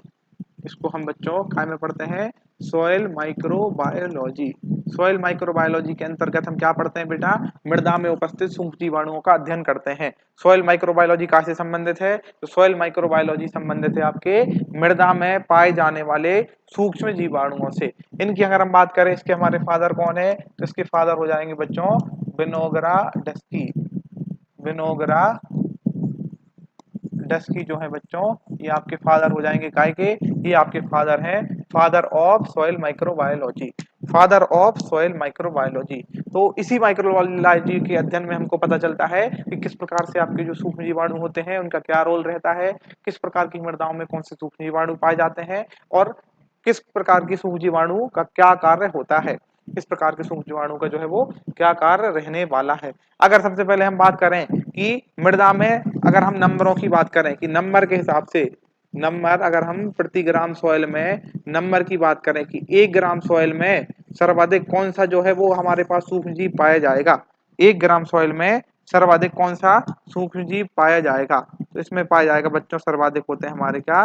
Speaker 1: इसको हम बच्चों काय में पढ़ते हैं, सॉइल माइक्रोबायोलॉजी। सॉइल माइक्रोबायोलॉजी के अंतर्गत हम क्या पढ़ते हैं बेटा, मृदा में उपस्थित सूक्ष्म जीवाणुओं का अध्ययन करते हैं। सॉइल माइक्रोबायोलॉजी कहाँ से संबंधित है, तो सॉइल माइक्रोबायोलॉजी संबंधित है आपके मृदा में पाए जाने वाले सूक्ष्म जीवाणुओं से। इनकी अगर हम बात करें, इसके हमारे फादर कौन है, तो इसके फादर हो जाएंगे बच्चों विनोग्रा डस्की। विनोग्रा डस्की जो है बच्चों ये आपके फादर हो जाएंगे काय के, ये आपके फादर हैं, father of soil microbiology, father of soil microbiology. तो इसी माइक्रोबायोलॉजी के अध्ययन में हमको पता चलता है कि किस प्रकार से आपके जो सूक्ष्म जीवाणु होते हैं उनका क्या रोल रहता है, किस प्रकार की मृदाओं में कौन से सूक्ष्म जीवाणु पाए जाते हैं और किस प्रकार की सूक्ष्म जीवाणु का क्या कार्य होता है, किस प्रकार के सूक्ष्म जीवाणु का जो है वो क्या कार्य रहने वाला है। अगर सबसे पहले हम बात करें कि मृदा में अगर हम नंबरों की बात करें कि नंबर के हिसाब से, नंबर अगर हम प्रति ग्राम सॉइल में नंबर की बात करें कि 1 ग्राम सॉइल में सर्वाधिक कौन सा जो है वो हमारे पास सूक्ष्म जीव पाया जाएगा, 1 ग्राम सॉइल में सर्वाधिक कौन सा सूक्ष्म जीव पाया जाएगा, तो इसमें पाया जाएगा बच्चों सर्वाधिक होते हैं हमारे क्या,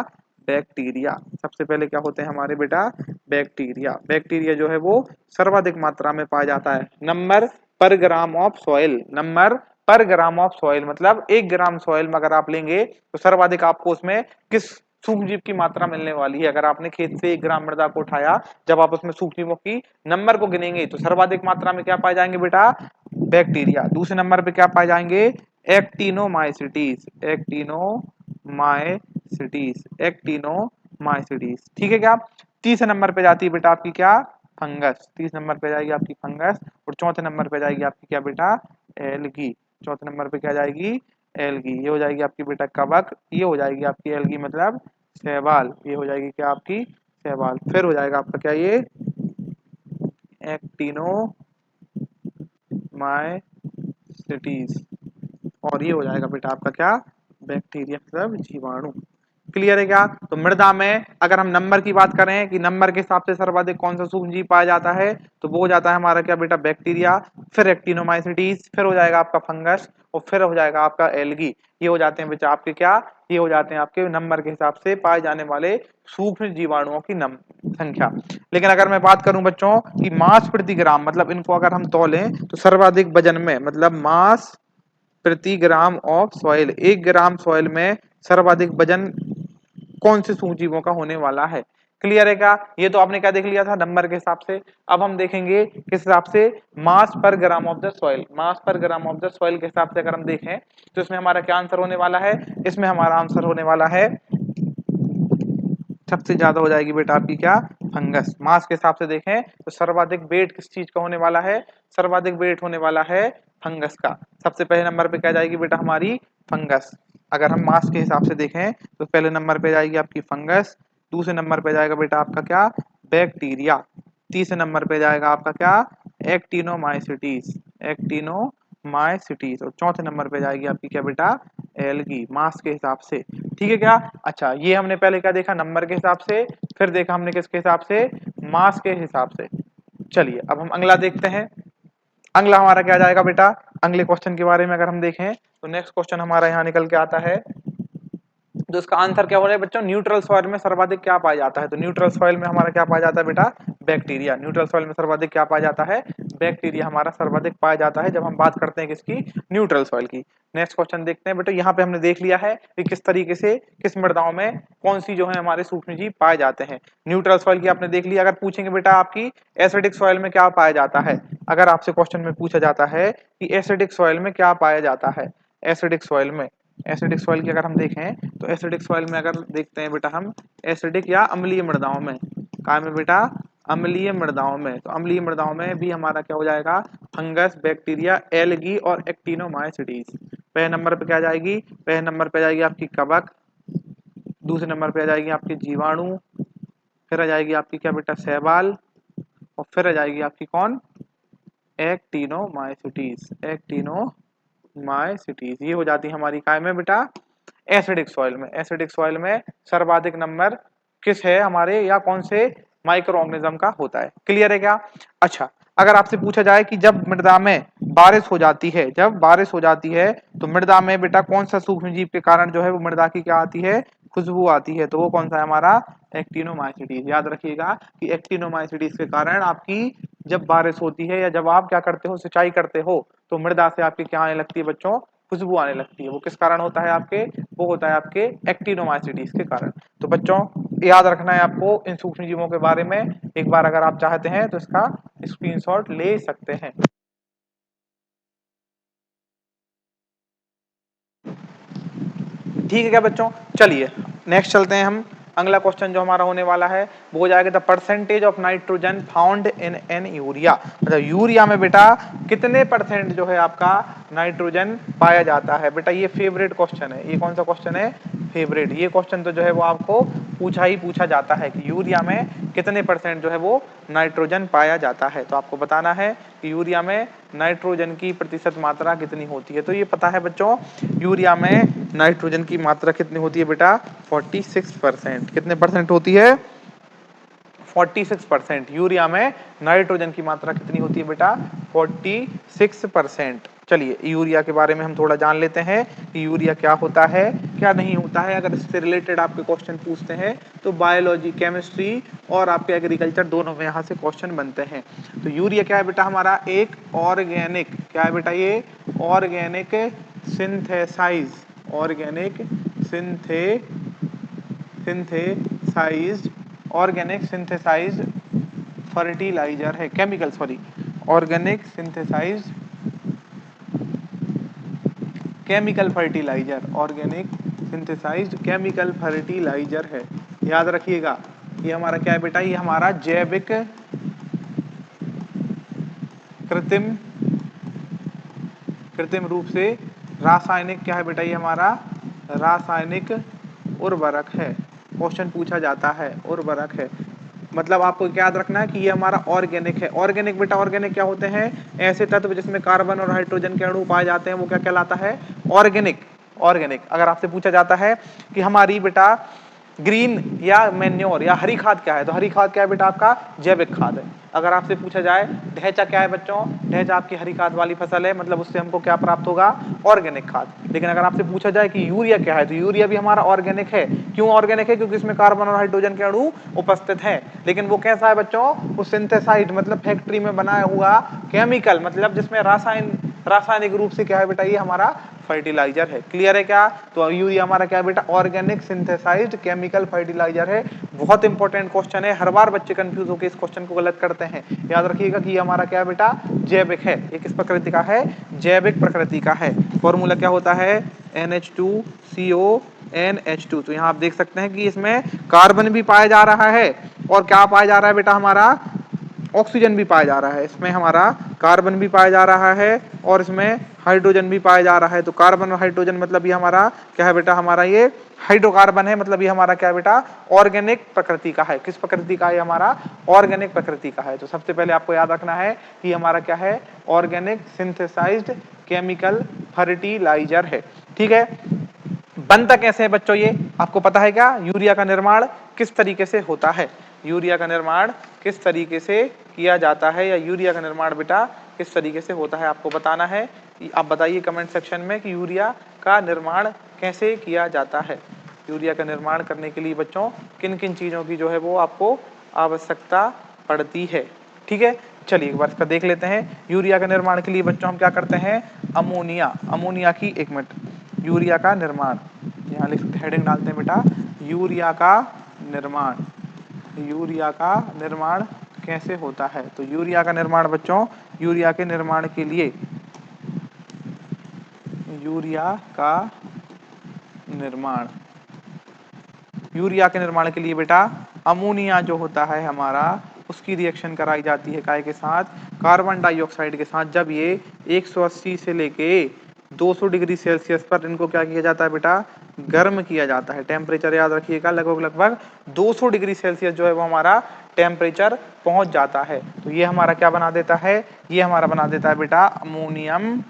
Speaker 1: बैक्टीरिया। सबसे पहले क्या होते हैं हमारे बेटा, बैक्टीरिया। बैक्टीरिया जो है वो सर्वाधिक मात्रा में पाया जाता है। नंबर पर ग्राम ऑफ सॉइल, नंबर पर ग्राम ऑफ सॉइल मतलब 1 ग्राम सॉइल में अगर आप लेंगे तो सर्वाधिक आपको उसमें किस सूक्ष्म जीव की मात्रा मिलने वाली है। अगर आपने खेत से 1 ग्राम मृदा को उठाया, जब आप उसमें सूक्ष्म जीवों की नंबर को गिनेंगे तो सर्वाधिक मात्रा में क्या पाए जाएंगे बेटा, बैक्टीरिया। दूसरे नंबर पे क्या पाए जाएंगे, एक्टिनोमाइसिटीज, एक्टिनोमाइसिटीज, एक्टिनोमाइसिटीज। ठीक है क्या। तीसरे नंबर पे जाती है बेटा आपकी क्या, फंगस। तीसरे नंबर पे जाएगी आपकी फंगस और चौथे नंबर पे जाएगी आपकी क्या बेटा, एल्गी। चौथे नंबर पे क्या जाएगी, एल्गी। ये हो जाएगी आपकी बेटा कवक, ये हो जाएगी आपकी एल्गी मतलब शैवाल, ये हो जाएगी क्या आपकी शैवाल। फिर हो जाएगा आपका क्या, ये एक्टिनोमाइसिटीज माइसिटीज, और ये हो जाएगा बेटा आपका क्या, बैक्टीरिया मतलब जीवाणु। क्लियर है क्या? तो मृदा में अगर हम नंबर की बात करें कि नंबर के हिसाब से सर्वाधिक कौन सा सूक्ष्मजीव पाया जाता है, तो वो हो जाता है हमारा क्या बेटा, बैक्टीरिया, फिर एक्टिनोमाइसीटीज, फिर हो जाएगा आपका फंगस, और फिर हो जाएगा आपका एल्गी। ये हो जाते हैं बेटा आपके क्या, ये हो जाते हैं आपके नंबर के हिसाब से पाए जाने वाले सूक्ष्म जीवाणुओं की संख्या। लेकिन अगर मैं बात करूं बच्चों कि मास प्रति ग्राम, मतलब इनको अगर हम तौलें तो सर्वाधिक वजन में, मतलब मास प्रति gram of soil, 1 gram soil में सर्वाधिक वजन कौन से सूक्ष्मजीवों का होने वाला है। क्लियर है क्या? ये तो आपने क्या देख लिया था, नंबर के हिसाब से। अब हम देखेंगे किस हिसाब से, मास पर ग्राम ऑफ द सॉइल। मास पर ग्राम ऑफ द सॉइल के हिसाब से अगर हम देखें तो इसमें हमारा क्या आंसर होने वाला है, इसमें हमारा आंसर होने वाला है, सबसे ज्यादा हो जाएगी बेटा आपकी क्या, फंगस। मास के हिसाब से देखें तो सर्वाधिक वेट किस चीज का होने वाला है, सर्वाधिक वेट होने वाला है फंगस का। सबसे पहले नंबर पे क्या जाएगी बेटा हमारी, फंगस। अगर हम मास के हिसाब से देखें तो पहले नंबर पे जाएगी आपकी फंगस, दूसरे नंबर पे जाएगा बेटा आपका क्या, बैक्टीरिया, तीसरे नंबर पे जाएगा आपका क्या, एक्टिनोमाइसिटीज, एक्टिनोमाइसिटीज, और चौथे नंबर पे जाएगी आपकी क्या बेटा, एल्गी, मास के हिसाब से। ठीक है क्या? अच्छा, ये हमने पहले क्या देखा, नंबर के हिसाब से, फिर देखा हमने किसके हिसाब से, मास के हिसाब से। चलिए अब हम अगला देखते हैं। अगला हमारा क्या जाएगा बेटा, अगले क्वेश्चन के बारे में अगर हम देखें तो नेक्स्ट क्वेश्चन हमारा यहाँ निकल के आता है, तो इसका आंसर क्या हो रहा है बच्चों, न्यूट्रल सॉइल में सर्वाधिक क्या पाया जाता है। तो न्यूट्रल सॉइल में हमारा क्या पाया जाता है बेटा, बैक्टीरिया। न्यूट्रल सॉइल में सर्वाधिक क्या पाया जाता है, बैक्टीरिया हमारा सर्वाधिक पाया जाता है जब हम बात करते हैं किसकी, न्यूट्रल सॉइल की। नेक्स्ट क्वेश्चन देखते हैं बेटा, यहाँ पे हमने देख लिया है कि किस तरीके से किस मृदाओं में कौन सी जो है हमारे सूक्ष्मजीव पाए जाते हैं। न्यूट्रल सॉइल की आपने देख लिया। अगर पूछेंगे बेटा आपकी एसिडिक सॉइल में क्या पाया जाता है, अगर आपसे क्वेश्चन में पूछा जाता है कि एसिडिक सॉइल में क्या पाया जाता है, एसिडिक सॉइल में, एसिडिक सॉइल की अगर हम देखें तो एसिडिक सॉइल में अगर देखते हैं बेटा हम, एसिडिक या अम्लीय मृदाओं में, कहा में बेटा, अम्लीय मृदाओं में, तो अम्लीय मृदाओं में भी हमारा क्या हो जाएगा, फंगस, बैक्टीरिया, एल्गी और एक्टिनोमाइसिटीज। पहले नंबर पे क्या जाएगी, पहले नंबर पे जाएगी आपकी कवक, दूसरे नंबर पे आ जाएगी आपकी जीवाणु, फिर आ जाएगी आपकी क्या बेटा, शैवाल, और फिर आ जाएगी आपकी कौन, एक्टिनोमाइसिटीज, एक्टिनोमाइसिटीज। ये हो जाती है हमारी काय में बेटा, एसिडिक सॉइल में। एसिडिक सॉइल में सर्वाधिक नंबर किस है हमारे, या कौन से माइक्रो ऑर्गेनिज्म का होता है। क्लियर है क्या? अच्छा, अगर आपसे पूछा जाए कि जब मृदा में बारिश हो जाती है, जब बारिश हो जाती है तो मृदा में बेटा कौन सा सूक्ष्म जीव के कारण जो है वो मृदा की क्या आती है, खुशबू आती है, तो वो कौन सा है हमारा, एक्टिनोमाइसिटीज। याद रखिएगा कि एक्टिनोमाइसिटीज के कारण आपकी जब बारिश होती है या जब आप क्या करते हो, सिंचाई करते हो, तो मृदा से आपकी क्या आने लगती है बच्चों, खुशबू आने लगती है। वो किस कारण होता है आपके, वो होता है आपके एक्टिनोमाइसिटीज के कारण। तो बच्चों याद रखना है आपको इन सूक्ष्म जीवों के बारे में, एक बार अगर आप चाहते हैं तो इसका स्क्रीनशॉट ले सकते हैं। ठीक है क्या बच्चों? चलिए नेक्स्ट चलते हैं हम। अगला क्वेश्चन जो हमारा होने वाला है वो हो जाएगा the percentage of nitrogen found in an urea. मतलब यूरिया में बेटा कितने परसेंट जो है आपका नाइट्रोजन पाया जाता है। बेटा ये फेवरेट क्वेश्चन है। ये कौन सा क्वेश्चन है, फेवरेट। ये क्वेश्चन तो जो है वो आपको पूछा जाता है कि यूरिया में कितने परसेंट जो है वो नाइट्रोजन पाया जाता है। तो आपको बताना है कि यूरिया में नाइट्रोजन की प्रतिशत मात्रा कितनी होती है। तो ये पता है बच्चों, यूरिया में नाइट्रोजन की मात्रा कितनी होती है बेटा, 46%। कितने परसेंट होती है, 46%। यूरिया में नाइट्रोजन की मात्रा कितनी होती है बेटा, 46%। चलिए यूरिया के बारे में हम थोड़ा जान लेते हैं कि यूरिया क्या होता है, क्या नहीं होता है। अगर इससे रिलेटेड आपके क्वेश्चन पूछते हैं तो बायोलॉजी, केमिस्ट्री और आपके एग्रीकल्चर दोनों में यहाँ से क्वेश्चन बनते हैं। तो यूरिया क्या है बेटा, हमारा एक ऑर्गेनिक, क्या है बेटा, ये organic synthesise, organic synthesised, organic synthesised fertiliser है, chemical, sorry, organic synthesised chemical fertiliser, organic synthesised chemical fertiliser है। याद रखिएगा ये हमारा क्या है बेटा, ये हमारा जैविक कृत्रिम कृत्रिम रूप से रासायनिक, क्या है बेटा, ये हमारा रासायनिक उर्वरक है। क्वेश्चन पूछा जाता है, उर्वरक है। मतलब आपको क्या याद रखना है कि ये हमारा ऑर्गेनिक है। ऑर्गेनिक बेटा, ऑर्गेनिक क्या होते हैं? ऐसे तत्व जिसमें कार्बन और हाइड्रोजन के अणु पाए जाते हैं, वो क्या कहलाता है? ऑर्गेनिक। ऑर्गेनिक। अगर आपसे पूछा जाता है कि हमारी बेटा ग्रीन या मैन्योर या हरी खाद क्या है, तो हरी खाद क्या है बेटा? आपका जैविक खाद है। अगर आपसे पूछा जाए ढैंचा क्या है बच्चों? ढैंचा आपकी हरी खाद वाली फसल है, मतलब उससे हमको क्या प्राप्त होगा? ऑर्गेनिक खाद। लेकिन अगर आपसे पूछा जाए कि यूरिया क्या है, तो यूरिया भी हमारा ऑर्गेनिक है। क्यों ऑर्गेनिक है? क्योंकि इसमें कार्बन और हाइड्रोजन के अणु उपस्थित हैं। लेकिन वो कैसा है बच्चों? वो सिंथेसाइड, मतलब फैक्ट्री में बनाया हुआ केमिकल, मतलब जिसमें रासायनिक रूप से क्या है बेटा? ये हमारा फर्टिलाइजर है। क्लियर है क्या? तो यूरिया हमारा क्या है बेटा? ऑर्गेनिक सिंथेसाइज्ड केमिकल फर्टिलाइजर है। बहुत इंपॉर्टेंट क्वेश्चन है, हर बार बच्चे कंफ्यूज होकर इस क्वेश्चन को गलत करते हैं। याद रखिएगा कि ये हमारा क्या है बेटा? जैविक है। ये किस प्रकृति का है? जैविक प्रकृति का है। फॉर्मूला क्या होता है? NH2CO NH2। तो यहाँ आप देख सकते हैं कि इसमें कार्बन भी पाया जा रहा है और क्या पाया जा रहा है बेटा? हमारा ऑक्सीजन भी पाया जा रहा है। इसमें हमारा कार्बन भी पाया जा रहा है और इसमें हाइड्रोजन भी पाया जा रहा है। तो कार्बन और हाइड्रोजन मतलब ये हमारा क्या है बेटा? हमारा ये हाइड्रोकार्बन है, मतलब ये हमारा क्या है बेटा? ऑर्गेनिक प्रकृति का है। किस प्रकृति का है? हमारा ऑर्गेनिक प्रकृति का है। तो सबसे पहले आपको याद रखना है कि हमारा क्या है? ऑर्गेनिक सिंथेसाइज्ड केमिकल फर्टिलाइजर है। ठीक है। बनता कैसे है बच्चों ये आपको पता है क्या? यूरिया का निर्माण किस तरीके से होता है? यूरिया का निर्माण किस तरीके से किया जाता है, या यूरिया का निर्माण बेटा किस तरीके से होता है, आपको बताना है। आप बताइए कमेंट सेक्शन में कि यूरिया का निर्माण कैसे किया जाता है। यूरिया का निर्माण करने के लिए बच्चों किन किन चीजों की जो है वो आपको आवश्यकता पड़ती है। ठीक है, चलिए एक बार इसका देख लेते हैं। यूरिया के निर्माण के लिए बच्चों हम क्या करते हैं? अमोनिया की, एक मिनट, यूरिया का निर्माण, यहाँ लिख हेडिंग डालते हैं बेटा, यूरिया का निर्माण। यूरिया का निर्माण कैसे होता है? तो यूरिया का निर्माण बच्चों, यूरिया के निर्माण के लिए, यूरिया का निर्माण, यूरिया के निर्माण के लिए बेटा अमोनिया जो होता है हमारा, उसकी रिएक्शन कराई जाती है काय के साथ? कार्बन डाइऑक्साइड के साथ। जब ये 180 से लेके 200 डिग्री सेल्सियस पर इनको क्या किया जाता है बेटा? गर्म किया जाता है। टेम्परेचर याद रखिएगा, लगभग 200 डिग्री सेल्सियस जो है वो हमारा टेम्परेचर पहुंच जाता है। तो ये हमारा क्या बना देता है? ये हमारा बना देता है बेटा अमोनियम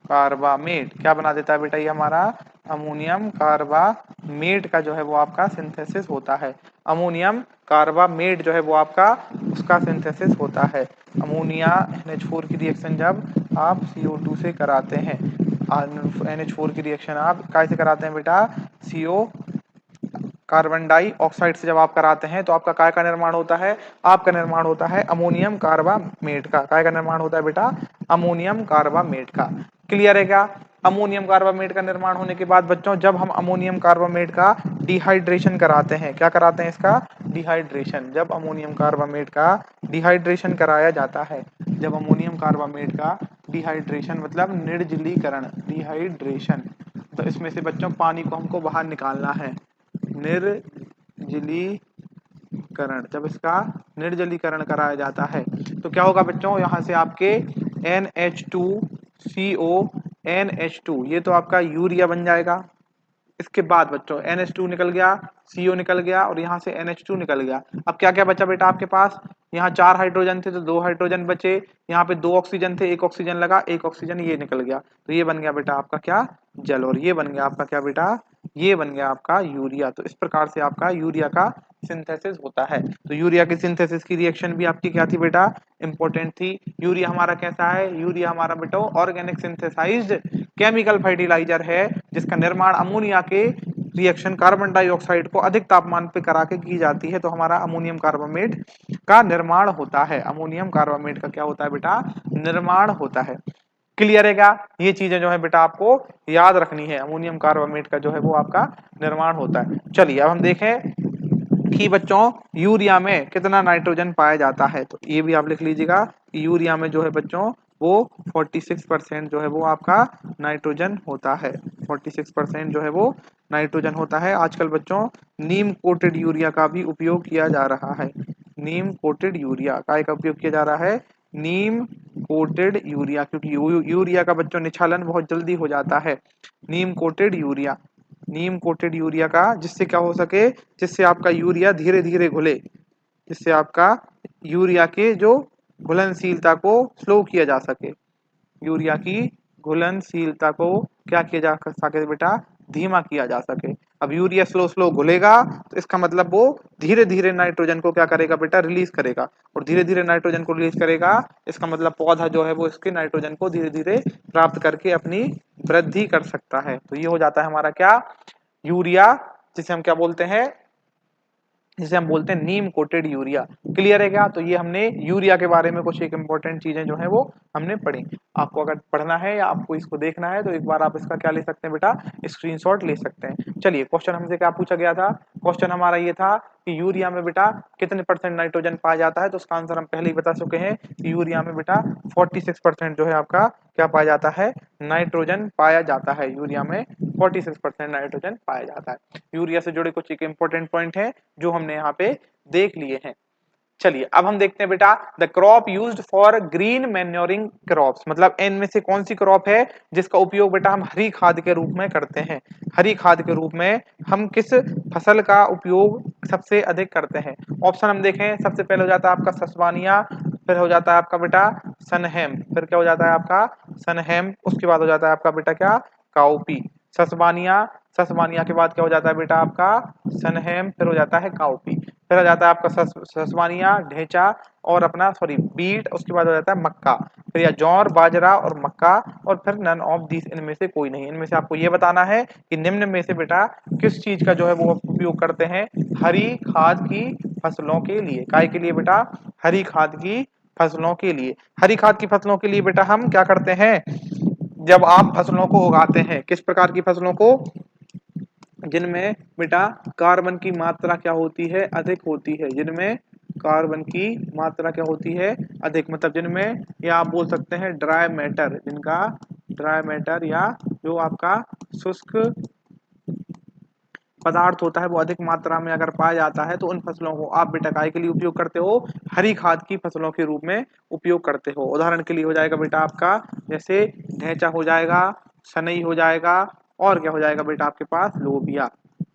Speaker 1: कार्बामेट। क्या बना देता है बेटा? ये हमारा अमोनियम कार्बामेट का जो है वो आपका सिंथेसिस होता है। अमोनियम कार्बामेट जो है वो आपका उसका सिंथेसिस होता है। अमोनिया NH4 की रिएक्शन जब आप CO2 से कराते हैं, NH4 की रिएक्शन आप कैसे कराते हैं बेटा? CO कार्बन डाइऑक्साइड से जब आप कराते हैं तो आपका काय का निर्माण होता है? आपका निर्माण होता है अमोनियम कार्बामेट का। काय का निर्माण होता है बेटा? अमोनियम कार्बामेट का। क्लियर है क्या? अमोनियम कार्बामेट का निर्माण होने के बाद बच्चों जब हम अमोनियम कार्बामेट का डिहाइड्रेशन कराते हैं, क्या कराते हैं इसका? डिहाइड्रेशन। जब अमोनियम कार्बामेट का डिहाइड्रेशन कराया जाता है, जब अमोनियम कार्बामेट का डिहाइड्रेशन मतलब निर्जलीकरण, डिहाइड्रेशन, तो इसमें से बच्चों पानी को हमको बाहर निकालना है। निर्जलीकरण, जब इसका निर्जलीकरण कराया जाता है तो क्या होगा बच्चों? यहाँ से आपके NH2CO NH2, ये तो आपका यूरिया बन जाएगा। इसके बाद बच्चों NH2 निकल गया, CO निकल गया और यहाँ से NH2 निकल गया। अब क्या क्या बचा बेटा आपके पास? यहाँ 4 हाइड्रोजन थे तो 2 हाइड्रोजन बचे, यहाँ पे 2 ऑक्सीजन थे, 1 ऑक्सीजन लगा, 1 ऑक्सीजन ये निकल गया। तो ये बन गया बेटा आपका क्या? जल। और ये बन गया आपका क्या बेटा? ये बन गया आपका यूरिया। तो इस प्रकार से आपका यूरिया का सिंथेसिस होता है। तो यूरिया की सिंथेसिस की रिएक्शन भी आपकी क्या थी बेटा? इंपॉर्टेंट थी। यूरिया हमारा कैसा है? यूरिया हमारा बेटा ऑर्गेनिक सिंथेसाइज्ड केमिकल फर्टिलाइजर है, जिसका निर्माण अमोनिया के रिएक्शन कार्बन डाइऑक्साइड को अधिक तापमान पे करा के की जाती है, तो हमारा अमोनियम कार्बामेट का निर्माण होता है। अमोनियम कार्बामेट का क्या होता है बेटा? निर्माण होता है। क्लियर है क्या? ये चीजें जो है बेटा आपको याद रखनी है। अमोनियम कार्बामेट का जो है वो आपका निर्माण होता है। चलिए अब हम देखें कि बच्चों यूरिया में कितना नाइट्रोजन पाया जाता है। तो ये भी आप लिख लीजिएगा, यूरिया में जो है बच्चों वो 46% जो है वो आपका नाइट्रोजन होता है। 46% जो है वो नाइट्रोजन होता है। आजकल बच्चों नीम कोटेड यूरिया का भी उपयोग किया जा रहा है। नीम कोटेड यूरिया का उपयोग किया जा रहा है, नीम कोटेड यूरिया, क्योंकि यूरिया का बच्चों निछालन बहुत जल्दी हो जाता है। नीम कोटेड यूरिया, नीम कोटेड यूरिया का, जिससे क्या हो सके, जिससे आपका यूरिया धीरे धीरे घुले, जिससे आपका यूरिया के जो घुलनशीलता को स्लो किया जा सके, यूरिया की घुलनशीलता को क्या किया जा सके बेटा, धीमा किया जा सके। अब यूरिया स्लो स्लो घुलेगा तो इसका मतलब वो धीरे धीरे नाइट्रोजन को क्या करेगा बेटा, रिलीज करेगा, और धीरे धीरे नाइट्रोजन को रिलीज करेगा, इसका मतलब पौधा जो है वो इसके नाइट्रोजन को धीरे धीरे प्राप्त करके अपनी वृद्धि कर सकता है। तो ये हो जाता है हमारा क्या, यूरिया, जिसे हम क्या बोलते हैं, जिसे हम बोलते हैं नीम कोटेड यूरिया। क्लियर है क्या? तो ये हमने यूरिया के बारे में कुछ एक इंपॉर्टेंट चीजें जो है वो हमने पढ़ी। आपको अगर पढ़ना है या आपको इसको देखना है तो एक बार आप इसका क्या ले सकते हैं बेटा, स्क्रीनशॉट ले सकते हैं। चलिए, क्वेश्चन हमसे क्या पूछा गया था, क्वेश्चन हमारा ये था कि यूरिया में बेटा कितने परसेंट नाइट्रोजन पाया जाता है। तो उसका आंसर हम पहले ही बता चुके हैं कि यूरिया में बेटा 46% जो है आपका क्या पाया जाता है, नाइट्रोजन पाया जाता है। यूरिया में 46% नाइट्रोजन पाया जाता है। यूरिया से जुड़े कुछ एक इंपॉर्टेंट पॉइंट है जो हमने यहाँ पे देख लिए हैं। चलिए अब हम देखते हैं बेटा, the crop used for green manuring crops, मतलब इनमें से कौन सी क्रॉप है जिसका उपयोग बेटा हम हरी खाद के रूप में करते हैं। हरी खाद के रूप में हम किस फसल का उपयोग सबसे अधिक करते हैं। ऑप्शन हम देखें, सबसे पहले हो जाता है आपका सस्वानिया, फिर हो जाता है आपका बेटा सनहेम, फिर क्या हो जाता है आपका सनहेम, उसके बाद हो जाता है आपका बेटा क्या, काउपी। सस्वानिया, सस्वानिया के बाद क्या हो जाता है बेटा आपका सनहेम, फिर हो जाता है काउपी, फिर आ जाता है आपका सस्वानिया, ढेंचा और अपना सॉरी बीट, उसके बाद हो जाता है मक्का, फिर या जौर, बाजरा और मक्का, और फिर नन ऑफ दिस, इनमें से कोई नहीं। इनमें से आपको ये बताना है कि निम्न में से बेटा किस चीज का जो है वो उपयोग करते हैं हरी खाद की फसलों के लिए। काय के लिए बेटा, हरी खाद की फसलों के लिए। हरी खाद की फसलों के लिए बेटा हम क्या करते हैं, जब आप फसलों को उगाते हैं, किस प्रकार की फसलों को, जिनमें बेटा कार्बन की मात्रा क्या होती है, अधिक होती है, जिनमें कार्बन की मात्रा क्या होती है, अधिक, मतलब जिनमें, या आप बोल सकते हैं ड्राई मैटर, जिनका ड्राई मैटर या जो आपका शुष्क पदार्थ होता है वो अधिक मात्रा में अगर पाया जाता है तो उन फसलों को आप बेटा काय के लिए उपयोग करते हो, हरी खाद की फसलों के रूप में उपयोग करते हो। उदाहरण के लिए हो जाएगा बेटा आपका जैसे ढेंचा हो जाएगा, सनई हो जाएगा, और क्या हो जाएगा बेटा आपके पास लोबिया।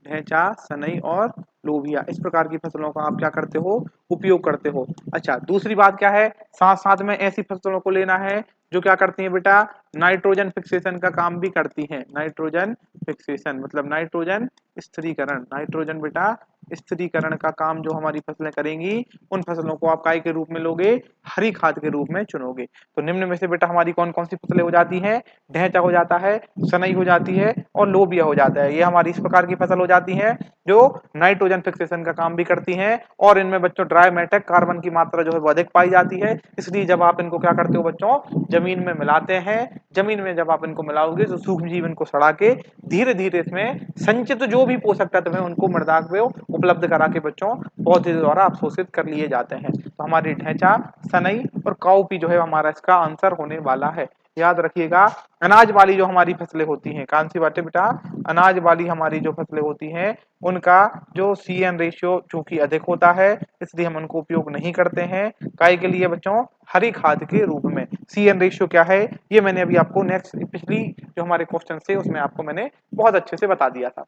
Speaker 1: ढेंचा, सनई और लोबिया, इस प्रकार की फसलों का आप क्या करते हो, उपयोग करते हो। अच्छा, दूसरी बात क्या है, साथ साथ में ऐसी फसलों को लेना है जो क्या करती हैं बेटा, नाइट्रोजन फिक्सेशन का काम भी करती हैं। नाइट्रोजन फिक्सेशन मतलब नाइट्रोजन स्थिरीकरण, नाइट्रोजन बेटा स्थिरीकरण का काम जो हमारी फसलें करेंगी, उन फसलों को आप काय के रूप में लोगे, हरी खाद के रूप में चुनोगे। तो निम्न में से बेटा हमारी कौन कौन सी फसलें हो जाती हैं, ढेंचा हो जाता है, सनई हो जाती है और लोबिया हो जाता है। ये हमारी इस प्रकार की फसल हो जाती है जो नाइट्रोजन फिक्सेशन का काम भी करती हैं, और इनमें बच्चों ड्राई मैटर, कार्बन की मात्रा जो है वो अधिक पाई जाती है। इसलिए जब आप इनको क्या करते हो बच्चों, जमीन में मिलाते हैं, जमीन में जब आप इनको मिलाओगे तो सूक्ष्म जीव इनको सड़ा के धीरे धीरे इसमें संचित जो भी पोषक तत्व है उनको मृदा में उपलब्ध करा के बच्चों पौधे द्वारा अवशोषित कर लिए जाते हैं। तो हमारी ढेंचा, सनई और काउपी जो है हमारा इसका आंसर होने वाला है। याद रखिएगा, अनाज वाली जो हमारी फसलें होती हैं, कौन सी बातें बेटा, अनाज वाली हमारी जो फसलें होती हैं उनका जो CN रेशियो चूंकि अधिक होता है इसलिए हम उनको उपयोग नहीं करते हैं। काय के लिए बच्चों, हरी खाद के रूप में। CN रेशियो क्या है ये मैंने अभी आपको नेक्स्ट पिछली जो हमारे क्वेश्चन थे उसमें आपको मैंने बहुत अच्छे से बता दिया था।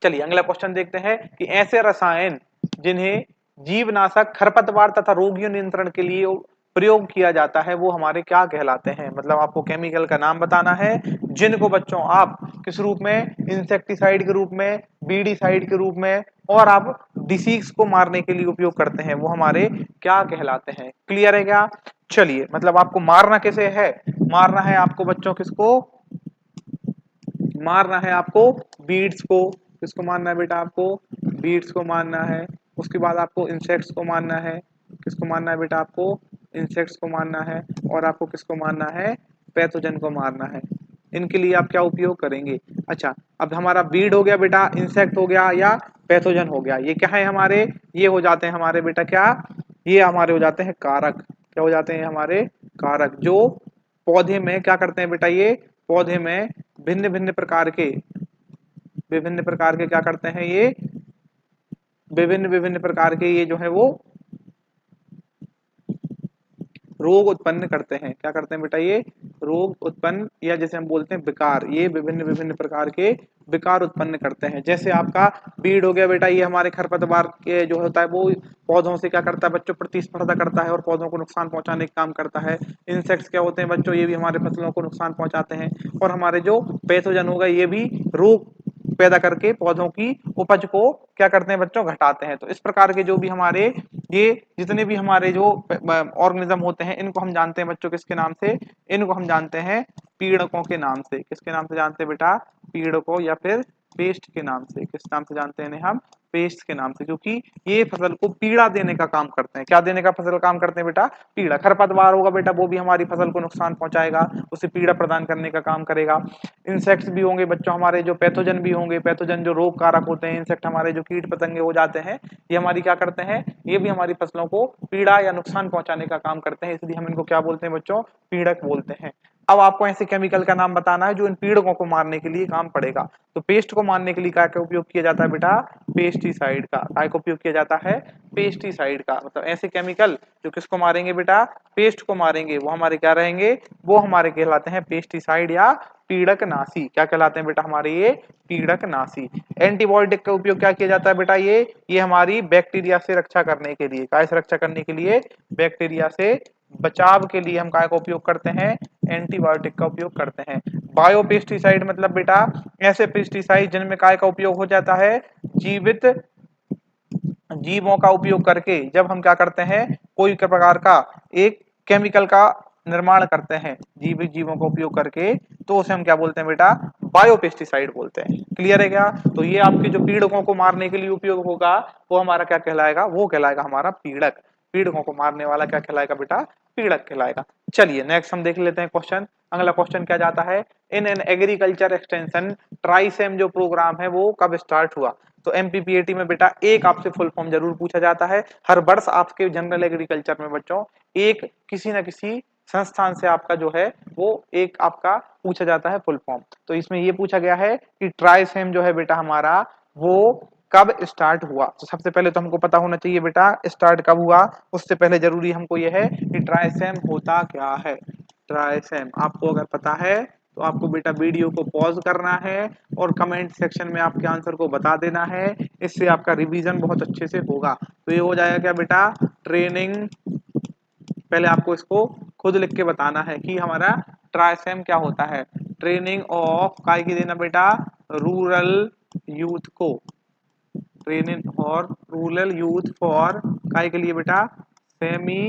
Speaker 1: चलिए अगला क्वेश्चन देखते हैं कि ऐसे रसायन जिन्हें जीवनाशक, खरपतवार तथा रोगियों नियंत्रण के लिए प्रयोग किया जाता है वो हमारे क्या कहलाते हैं। मतलब आपको केमिकल का नाम बताना है जिनको बच्चों आप किस रूप में, इंसेक्टिसाइड के रूप में, बीडीसाइड के रूप में, और आप डिसीज को मारने के लिए उपयोग करते हैं, वो हमारे क्या कहलाते हैं। क्लियर है क्या? चलिए, मतलब आपको मारना कैसे है, मारना है आपको बच्चों किसको, मारना है आपको बीड्स को। किसको मारना है बेटा, आपको बीड्स को मारना है। उसके बाद आपको इंसेक्ट्स को मारना है। किसको मारना है बेटा, आपको इंसेक्ट्स को मारना है। और आपको किसको मारना है, पैथोजन को मारना है। इनके लिए आप क्या उपयोग करेंगे। अच्छा, अब हमारा बीड हो गया बेटा, इंसेक्ट हो गया या पैथोजन हो गया, ये क्या है हमारे, ये हो जाते हैं हमारे बेटा क्या, ये हमारे हो जाते हैं कारक। क्या हो जाते हैं हमारे कारक, जो पौधे में क्या करते हैं बेटा, ये पौधे में भिन्न भिन्न प्रकार के, विभिन्न प्रकार के क्या करते हैं, ये विभिन्न विभिन्न प्रकार के ये जो है वो रोग उत्पन्न करते हैं। क्या करते हैं बेटा? ये रोग उत्पन्न, या जैसे हम बोलते हैं विकार, ये विभिन्न विभिन्न प्रकार के विकार उत्पन्न करते हैं। जैसे आपका बीड हो गया बेटा, ये हमारे खरपतवार के जो होता है वो पौधों से क्या करता है बच्चों? प्रतिस्पर्धा करता है और पौधों को नुकसान पहुंचाने का काम करता है। इंसेक्ट्स क्या होते हैं बच्चों? ये भी हमारे फसलों को नुकसान पहुंचाते हैं। और हमारे जो पैथोजन हो गए, ये भी रोग पैदा करके पौधों की उपज को क्या करते हैं बच्चों? घटाते हैं। तो इस प्रकार के जो भी हमारे ये जितने भी हमारे जो ऑर्गेनिज्म होते हैं, इनको हम जानते हैं बच्चों किसके नाम से? इनको हम जानते हैं पीड़कों के नाम से। किसके नाम से जानते हैं बेटा? पीड़कों, या फिर पेस्ट के नाम से। किस नाम से जानते हैं इन्हें हम? पेस्ट के नाम से, क्योंकि ये फसल को पीड़ा देने का काम करते हैं। क्या देने का फसल काम करते हैं बेटा? पीड़ा। खरपतवार होगा बेटा, वो भी हमारी फसल को नुकसान पहुंचाएगा, उसे पीड़ा प्रदान करने का काम करेगा। इंसेक्ट्स भी होंगे बच्चों हमारे, जो पैथोजन भी होंगे, पैथोजन जो रोग कारक होते हैं, इंसेक्ट हमारे जो कीट पतंगे हो जाते हैं, ये हमारी क्या करते हैं? ये भी हमारी फसलों को पीड़ा या नुकसान पहुंचाने का काम करते हैं, इसलिए हम इनको क्या बोलते हैं बच्चों? पीड़क बोलते हैं। अब आपको ऐसे केमिकल का नाम बताना है जो इन पीड़कों को मारने के लिए काम पड़ेगा। तो पेस्ट को मारने के लिए क्या का उपयोग किया जाता है बेटा? पेस्टिसाइड का। काय का उपयोग किया जाता है? पेस्टिसाइड का। मतलब ऐसे केमिकल जो किसको मारेंगे बेटा? पेस्ट को मारेंगे, वो हमारे क्या रहेंगे? वो हमारे कहलाते हैं पेस्टिसाइड या पीड़कनाशी। क्या कहलाते हैं बेटा हमारे? ये पीड़कनाशी। एंटीबायोटिक का उपयोग क्या किया जाता है बेटा? ये हमारी बैक्टीरिया से रक्षा करने के लिए। काय से रक्षा करने के लिए? बैक्टीरिया से बचाव के लिए हम काय का उपयोग करते हैं? एंटीबायोटिक का उपयोग करते हैं। बायोपेस्टिसाइड मतलब बेटा ऐसे पेस्टिसाइड जिनमें काय का उपयोग हो जाता है? जीवित जीवों का उपयोग करके, जब हम क्या करते हैं कोई प्रकार का एक केमिकल का निर्माण करते हैं जीवित जीवों का उपयोग करके, तो उसे हम क्या बोलते हैं बेटा? बायोपेस्टिसाइड बोलते हैं। क्लियर है क्या? तो ये आपके जो पीड़कों को मारने के लिए उपयोग होगा, वो हमारा क्या कहलाएगा? वो कहलाएगा हमारा पीड़क। पीड़कों को मारने वाला क्या कहलाएगा बेटा? पीड़क कहलाएगा। चलिए नेक्स्ट हम देख लेते हैं क्वेश्चन। अगला क्वेश्चन क्या जाता है? इन एन एग्रीकल्चर एक्सटेंशन ट्राइसेम जो प्रोग्राम है वो कब स्टार्ट हुआ? तो एमपीपीएटी में बेटा एक आपसे फुल फॉर्म जरूर पूछा जाता है हर वर्ष आपके जनरल एग्रीकल्चर में बच्चों। एक किसी न किसी संस्थान से आपका जो है वो एक आपका पूछा जाता है फुल फॉर्म। तो इसमें ये पूछा गया है कि ट्राइसेम जो है बेटा हमारा वो कब स्टार्ट हुआ? तो सबसे पहले तो हमको पता होना चाहिए बेटा स्टार्ट कब हुआ। उससे पहले जरूरी हमको ये है कि ट्राइसेम होता क्या है। ट्राइसेम आपको अगर पता है तो आपको बेटा वीडियो को पॉज करना है और कमेंट सेक्शन में आपके आंसर को बता देना है। इससे आपका रिवीजन बहुत अच्छे से होगा। तो ये हो जाएगा क्या बेटा? ट्रेनिंग। पहले आपको इसको खुद लिख के बताना है कि हमारा ट्राइसेम क्या होता है। ट्रेनिंग ऑफ काय की देना बेटा? रूरल यूथ को। ट्रेनिंग और रूरल यूथ फॉर काय के लिए बेटा? Semi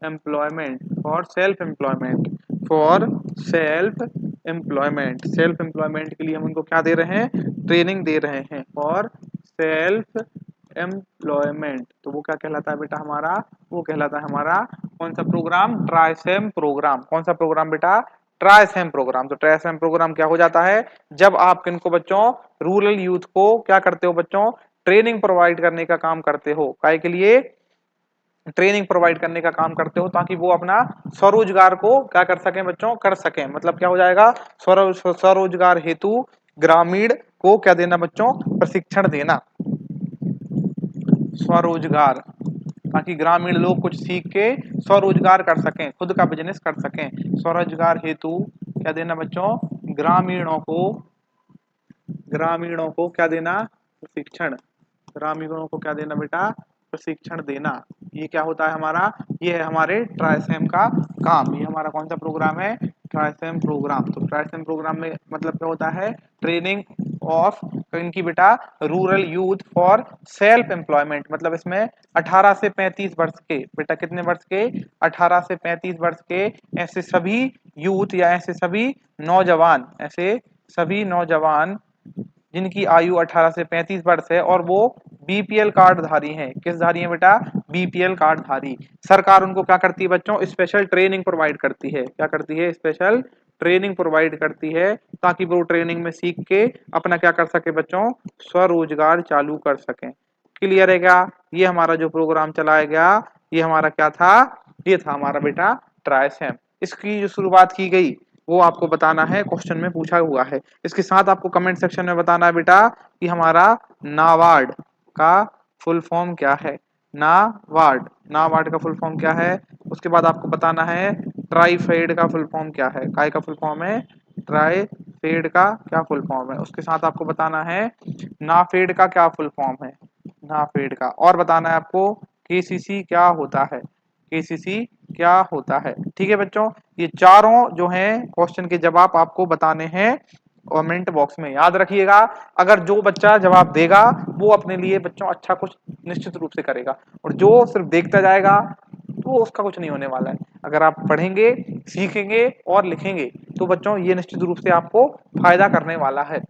Speaker 1: employment, for self employment. For self employment, self employment के लिए हम उनको क्या दे रहे हैं? ट्रेनिंग दे रहे हैं। फॉर सेल्फ एम्प्लॉयमेंट, तो वो क्या कहलाता है बेटा हमारा? वो कहलाता है हमारा कौन सा प्रोग्राम? ट्राइसेम प्रोग्राम। कौन सा प्रोग्राम बेटा? ट्राइसेम प्रोग्राम। तो ट्राइसेम प्रोग्राम क्या हो जाता है? जब आप किनको बच्चों? रूरल यूथ को क्या करते हो बच्चों? ट्रेनिंग प्रोवाइड करने का काम करते हो। काय के लिए? ट्रेनिंग प्रोवाइड करने का काम करते हो ताकि वो अपना स्वरोजगार को क्या कर सकें बच्चों? कर सकें। मतलब क्या हो जाएगा? स्वरोजगार हेतु ग्रामीण को क्या देना बच्चों? प्रशिक्षण देना। स्वरोजगार, ताकि ग्रामीण लोग कुछ सीख के स्वरोजगार कर सकें, खुद का बिजनेस कर सकें। स्वरोजगार हेतु क्या देना बच्चों? ग्रामीणों को क्या देना? प्रशिक्षण। ग्रामीणों को क्या देना बेटा? प्रशिक्षण देना। ये क्या होता है हमारा? ये है हमारे ट्राइसेम का काम। ये हमारा कौन सा प्रोग्राम है? ट्राइसेम प्रोग्राम। तो ट्राइसेम प्रोग्राम में मतलब क्या होता है? ट्रेनिंग ऑफ इनकी बेटा rural youth for self employment. मतलब इसमें 18 से 35 वर्ष के बेटा, कितने वर्ष के? 18 से 35 वर्ष के ऐसे सभी यूथ या ऐसे सभी नौजवान, ऐसे सभी नौजवान जिनकी आयु 18 से 35 वर्ष है और वो बीपीएल कार्ड धारी हैं। किस धारी हैं बेटा? बीपीएल कार्ड धारी। सरकार उनको क्या करती है बच्चों? स्पेशल ट्रेनिंग प्रोवाइड करती है। क्या करती है? स्पेशल ट्रेनिंग प्रोवाइड करती है ताकि वो ट्रेनिंग में सीख के अपना क्या कर सके बच्चों? स्वरोजगार चालू कर सकें। क्लियर है क्या? ये हमारा जो प्रोग्राम चलाया गया, ये हमारा क्या था? ये था हमारा बेटा ट्राइसेम। इसकी जो शुरुआत की गई वो आपको बताना है, क्वेश्चन में पूछा हुआ है। इसके साथ आपको कमेंट सेक्शन में बताना है बेटा कि हमारा नाबार्ड का फुल फॉर्म क्या है। नाबार्ड, नाबार्ड का फुल फॉर्म क्या है? उसके बाद आपको बताना है ट्राइफेड का फुल फॉर्म क्या है, काय का फुल फॉर्म है ट्राइफेड का क्या फुल फॉर्म है। उसके साथ आपको बताना है नाफेड का क्या फुल फॉर्म है, नाफेड का, और बताना है आपको केसीसी क्या होता है, केसीसी क्या होता है। ठीक है बच्चों, ये चारों जो हैं क्वेश्चन के जवाब आपको बताने हैं कमेंट बॉक्स में। याद रखिएगा, अगर जो बच्चा जवाब देगा वो अपने लिए बच्चों अच्छा कुछ निश्चित रूप से करेगा, और जो सिर्फ देखता जाएगा तो उसका कुछ नहीं होने वाला है। अगर आप पढ़ेंगे, सीखेंगे और लिखेंगे तो बच्चों ये निश्चित रूप से आपको फायदा करने वाला है।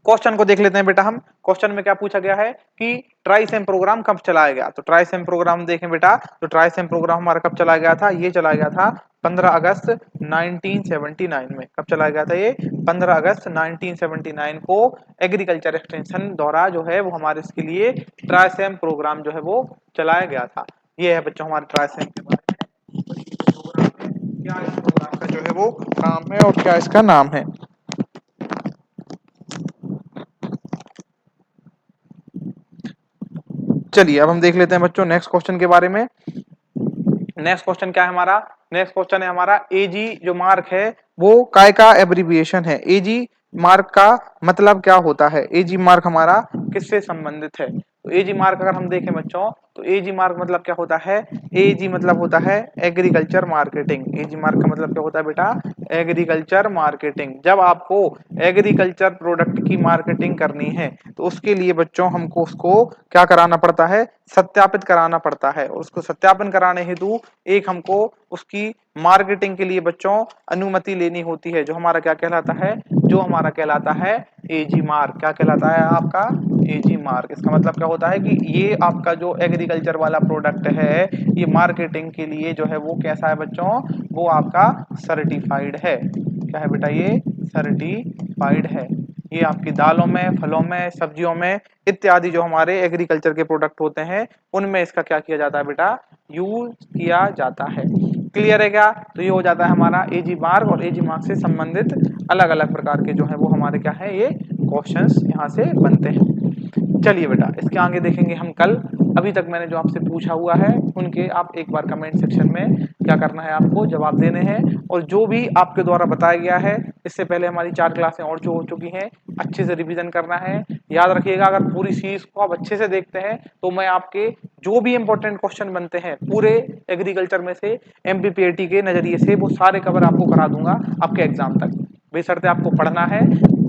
Speaker 1: क्वेश्चन को देख लेते हैं बेटा हम। क्वेश्चन में क्या पूछा गया है कि ट्राइसेम प्रोग्राम कब चलाया गया। तो ट्राइसेम प्रोग्राम देखें बेटा, तो ट्राइसेम प्रोग्राम हमारा कब चलाया गया था, ये चलाया गया था 15 अगस्त 1979 में। कब चलाया गया था ये, 15 अगस्त 1979 को एग्रीकल्चर एक्सटेंशन द्वारा जो है वो हमारे इसके लिए ट्राइसेम प्रोग्राम जो है वो चलाया गया था। ये है बच्चों हमारे ट्राइसेम के बारे में, क्या इस प्रोग्राम का जो है वो काम है और क्या इसका नाम है। चलिए अब हम देख लेते हैं बच्चों नेक्स्ट क्वेश्चन के बारे में। नेक्स्ट क्वेश्चन क्या है हमारा, नेक्स्ट क्वेश्चन है हमारा एजी जो मार्क है वो काय का एब्रिविएशन है, एजी मार्क का मतलब क्या होता है, एजी मार्क हमारा किससे संबंधित है। तो एजी मार्क अगर हम देखें बच्चों, तो एजी मार्क मतलब क्या होता है, एजी मतलब होता है एग्रीकल्चर मार्केटिंग। एजी मार्क का मतलब क्या होता है बेटा, एग्रीकल्चर मार्केटिंग। जब आपको एग्रीकल्चर प्रोडक्ट की मार्केटिंग करनी है तो उसके लिए बच्चों हमको उसको क्या कराना पड़ता है, सत्यापित कराना पड़ता है। और उसको सत्यापन कराने हेतु एक हमको उसकी मार्केटिंग के लिए बच्चों अनुमति लेनी होती है, जो हमारा क्या कहलाता है, जो हमारा कहलाता है एजी मार्क। क्या कहलाता है आपका, एजी मार्क। इसका मतलब क्या होता है कि ये आपका जो एग्रीकल्चर वाला प्रोडक्ट है ये मार्केटिंग के लिए जो है वो कैसा है बच्चों, वो आपका सर्टिफाइड है। क्या है बेटा, ये सर्टिफाइड है। ये आपकी दालों में, फलों में, सब्जियों में इत्यादि जो हमारे एग्रीकल्चर के प्रोडक्ट होते हैं उनमें इसका क्या किया जाता है बेटा, यूज किया जाता है। क्लियर है क्या, तो ये हो जाता है हमारा एजी मार्क, और एजी मार्क से संबंधित अलग अलग प्रकार के जो है वो हमारे क्या है ये क्वेश्चंस यहाँ से बनते हैं। चलिए बेटा इसके आगे देखेंगे हम कल। अभी तक मैंने जो आपसे पूछा हुआ है उनके आप एक बार कमेंट सेक्शन में क्या करना है, आपको जवाब देने हैं। और जो भी आपके द्वारा बताया गया है, इससे पहले हमारी 4 क्लासें और जो हो चुकी हैं, अच्छे से रिवीजन करना है। याद रखिएगा, अगर पूरी सीरीज को आप अच्छे से देखते हैं तो मैं आपके जो भी इंपॉर्टेंट क्वेश्चन बनते हैं पूरे एग्रीकल्चर में से एमपीपीएटी के नजरिए से वो सारे कवर आपको करा दूंगा आपके एग्जाम तक। बेशर्ते आपको पढ़ना है,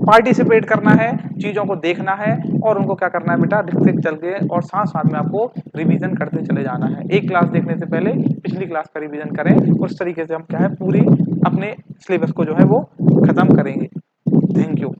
Speaker 1: पार्टिसिपेट करना है, चीजों को देखना है और उनको क्या करना है बेटा, लिखते चल के और साथ साथ में आपको रिवीजन करते चले जाना है। एक क्लास देखने से पहले पिछली क्लास का रिवीजन करें, उस तरीके से हम क्या है पूरी अपने सिलेबस को जो है वो खत्म करेंगे। Thank you.